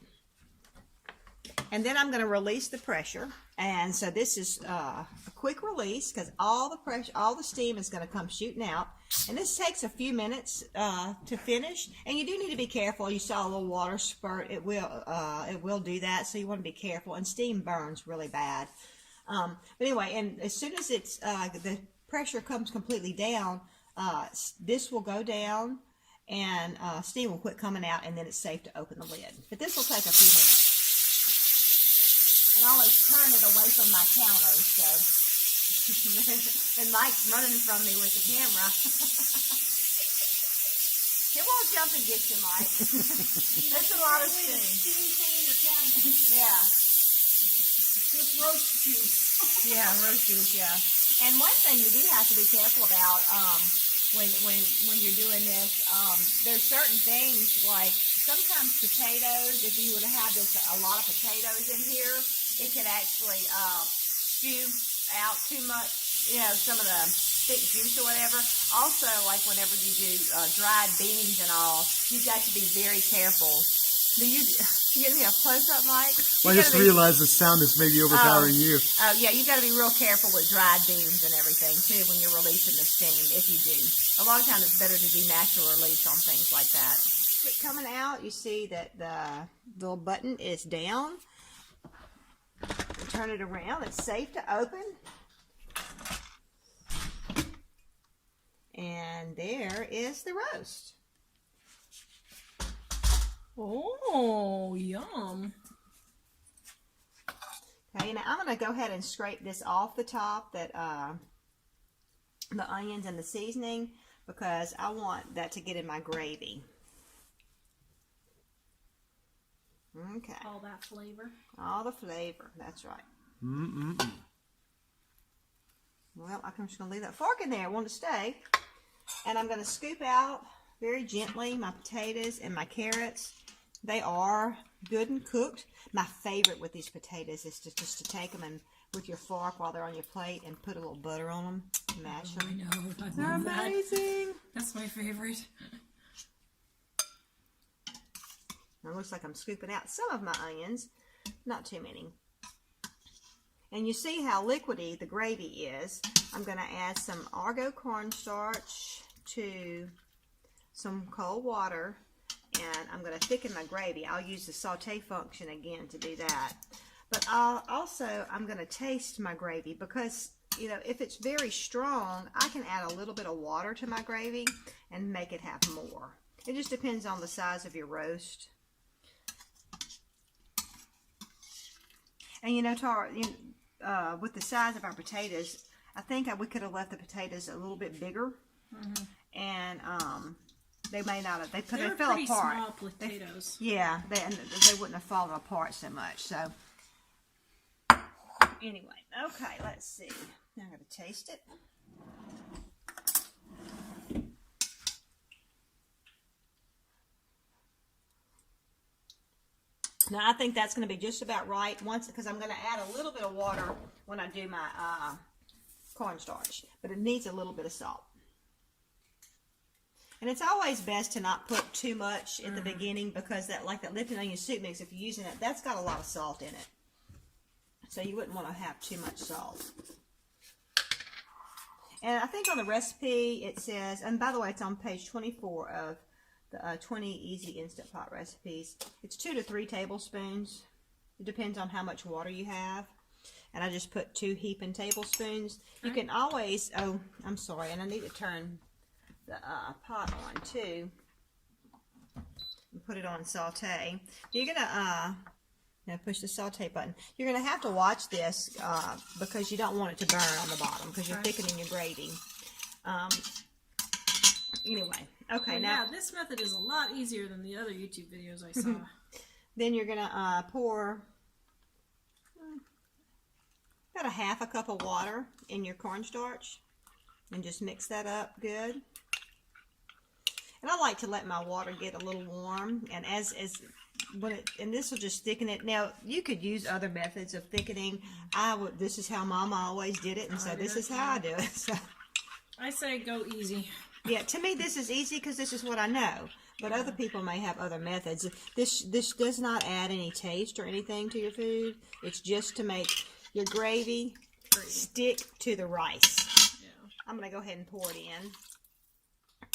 and then I'm going to release the pressure. And so this is a quick release because all the steam is going to come shooting out. And this takes a few minutes to finish. And you do need to be careful. You saw a little water spurt. It will do that. So you want to be careful. And steam burns really bad. But anyway, and as soon as it's the pressure comes completely down, this will go down and steam will quit coming out. And then it's safe to open the lid. But this will take a few minutes. And I always turn it away from my counter, so. And Mike's running from me with the camera. It won't jump and get you, Mike. That's a lot of steam. Steam clean your cabinet Yeah. with roast juice. Yeah, roast juice, yeah. And one thing you do have to be careful about when you're doing this, there's certain things like sometimes potatoes, if you would have a lot of potatoes in here, it could actually spew out too much, some of the thick juice or whatever. Also, like whenever you do dried beans and all, you've got to be very careful. Do you give me a close-up, Mike? Well, I just realized the sound is maybe overpowering you. Oh, yeah, you've got to be real careful with dried beans and everything, too, when you're releasing the steam, if you do. A lot of times it's better to do natural release on things like that. Coming out, you see that the little button is down. Turn it around. It's safe to open. And there is the roast. Oh, yum. Okay, now I'm going to go ahead and scrape this off the top, that the onions and the seasoning, because I want that to get in my gravy. Okay. All that flavor. All the flavor. That's right. Well, I'm just going to leave that fork in there. I want to stay. And I'm going to scoop out very gently my potatoes and my carrots. They are good and cooked. My favorite with these potatoes is just to take them and with your fork while they're on your plate and put a little butter on them. Mash them. I know. They're amazing. That's my favorite. It looks like I'm scooping out some of my onions. Not too many. And you see how liquidy the gravy is. I'm going to add some Argo cornstarch to some cold water, and I'm going to thicken my gravy. I'll use the saute function again to do that. But I'm going to taste my gravy, because if it's very strong, I can add a little bit of water to my gravy and make it have more. It just depends on the size of your roast. And Tara, with the size of our potatoes, I think we could have left the potatoes a little bit bigger, and they may not have. They fell pretty apart. Small potatoes. They wouldn't have fallen apart so much. So anyway, okay, let's see. Now I'm going to taste it. Now I think that's going to be just about right because I'm going to add a little bit of water when I do my cornstarch, but it needs a little bit of salt. And it's always best to not put too much at the beginning, because that Lipton onion soup mix, if you're using it, that's got a lot of salt in it. So you wouldn't want to have too much salt. And I think on the recipe it says, and by the way, it's on page 24 of the 20 easy Instant Pot recipes. It's 2 to 3 tablespoons. It depends on how much water you have. And I just put 2 heaping tablespoons. You can always, oh, I'm sorry, and I need to turn the pot on too. And put it on saute. You're gonna push the saute button. You're gonna have to watch this because you don't want it to burn on the bottom, because you're thickening your gravy. Anyway, okay, now this method is a lot easier than the other YouTube videos I saw. then you're gonna pour about a half a cup of water in your cornstarch, and just mix that up good. And I like to let my water get a little warm, and and this will just thicken it. Now you could use other methods of thickening. This is how Mama always did it, and so this is how I do it. So I say go easy. yeah, to me this is easy because this is what I know. But other people may have other methods. This does not add any taste or anything to your food. It's just to make your gravy stick to the rice. Yeah. I'm going to go ahead and pour it in.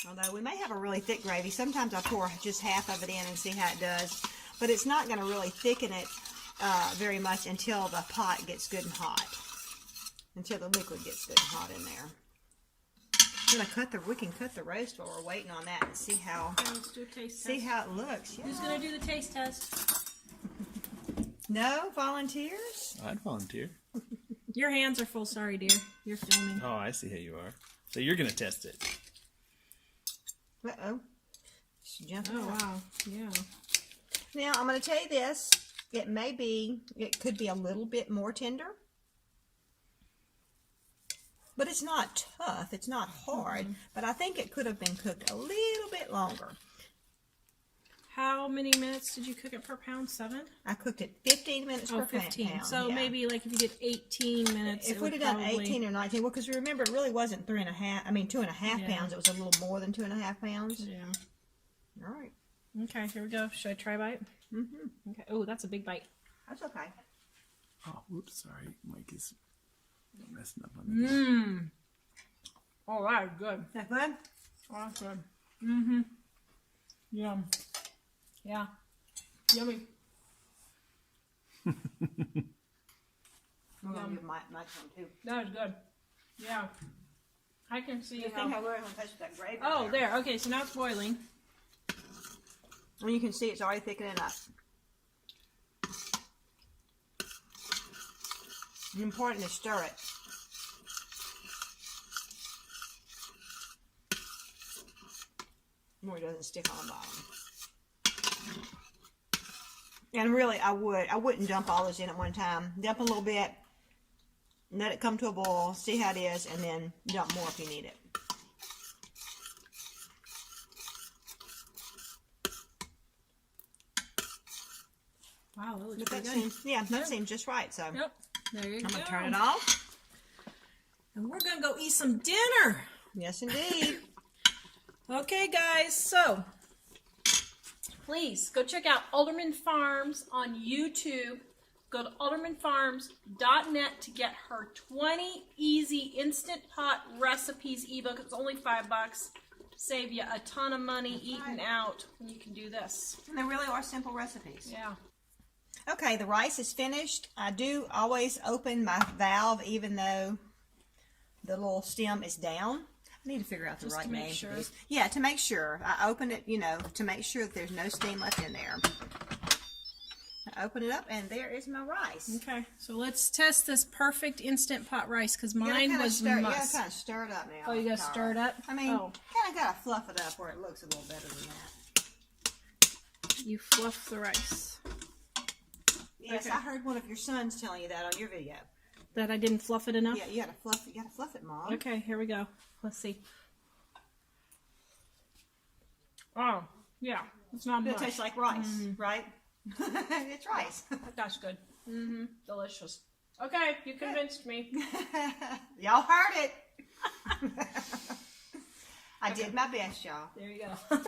Although we may have a really thick gravy. Sometimes I pour just half of it in and see how it does. But it's not going to really thicken it very much until the pot gets good and hot. Until the liquid gets good and hot in there. We can cut the roast while we're waiting on that and see how. Okay, let's do a taste test. How it looks. Yeah. Who's gonna do the taste test? No volunteers? I'd volunteer. Your hands are full. Sorry, dear. You're filming. Oh, I see how you are. So you're going to test it. Uh-oh. She's jumping Oh out. wow. Yeah. Now, I'm going to tell you this. It could be a little bit more tender. But it's not tough. It's not hard. But I think it could have been cooked a little bit longer. How many minutes did you cook it per pound? 7? I cooked it 15 minutes per 15. pound. So yeah. maybe like if you did 18 minutes, If it we'd would have done probably... 18 or 19, well, because remember, it really wasn't 3.5. I mean, 2.5 Yeah. pounds. It was a little more than 2.5 pounds. Yeah. All right. Okay, here we go. Should I try a bite? Mm-hmm. Okay. Oh, that's a big bite. That's okay. Oh, whoops, sorry. Mike is messing up on Mmm. Oh, that is good. Is that good? Oh, that's good. Mm-hmm. Yum. Yeah. Yummy. I'm going to give Mike one too. That is good. Yeah. I can see I how... think I really want to taste that gravy. Oh, there. Okay, so now it's boiling. And you can see it's already thickening up. It's important to stir it. More it doesn't stick on the bottom. And really, I wouldn't dump all this in at one time. Dump a little bit, let it come to a boil, see how it is, and then dump more if you need it. Wow, that looks But pretty that good. seems, yeah, that seems just right. So Yep. There you I'm go. gonna turn it off. And we're going to go eat some dinner. Yes, indeed. Okay, guys, so please go check out Alderman Farms on YouTube. Go to aldermanfarms.net to get her 20 easy Instant Pot recipes ebook. It's only $5. Save you a ton of money eating out when you can do this. And they really are simple recipes. Yeah. Okay, the rice is finished. I do always open my valve even though the little stem is down. I need to figure out the Just right to make name sure. for this. Yeah, to make sure. I open it, you know, to make sure that there's no steam left in there. I open it up and there is my rice. Okay, so let's test this perfect Instant Pot rice because You gotta mine kinda was stir, you gotta must. kind of stir it up now. Oh, you gotta Tara. stir it up? I mean, Oh. kind of gotta fluff it up where it looks a little better than that. You fluff the rice. Yes, Okay. I heard one of your sons telling you that on your video. That I didn't fluff it enough? Yeah, you gotta fluff it, Mom. Okay, here we go. Let's see. Oh, yeah. It's not It much. tastes like rice, right? It's rice. That's good. Mm-hmm. Delicious. Okay, you convinced me. Y'all heard it. I did my best, y'all. There you go.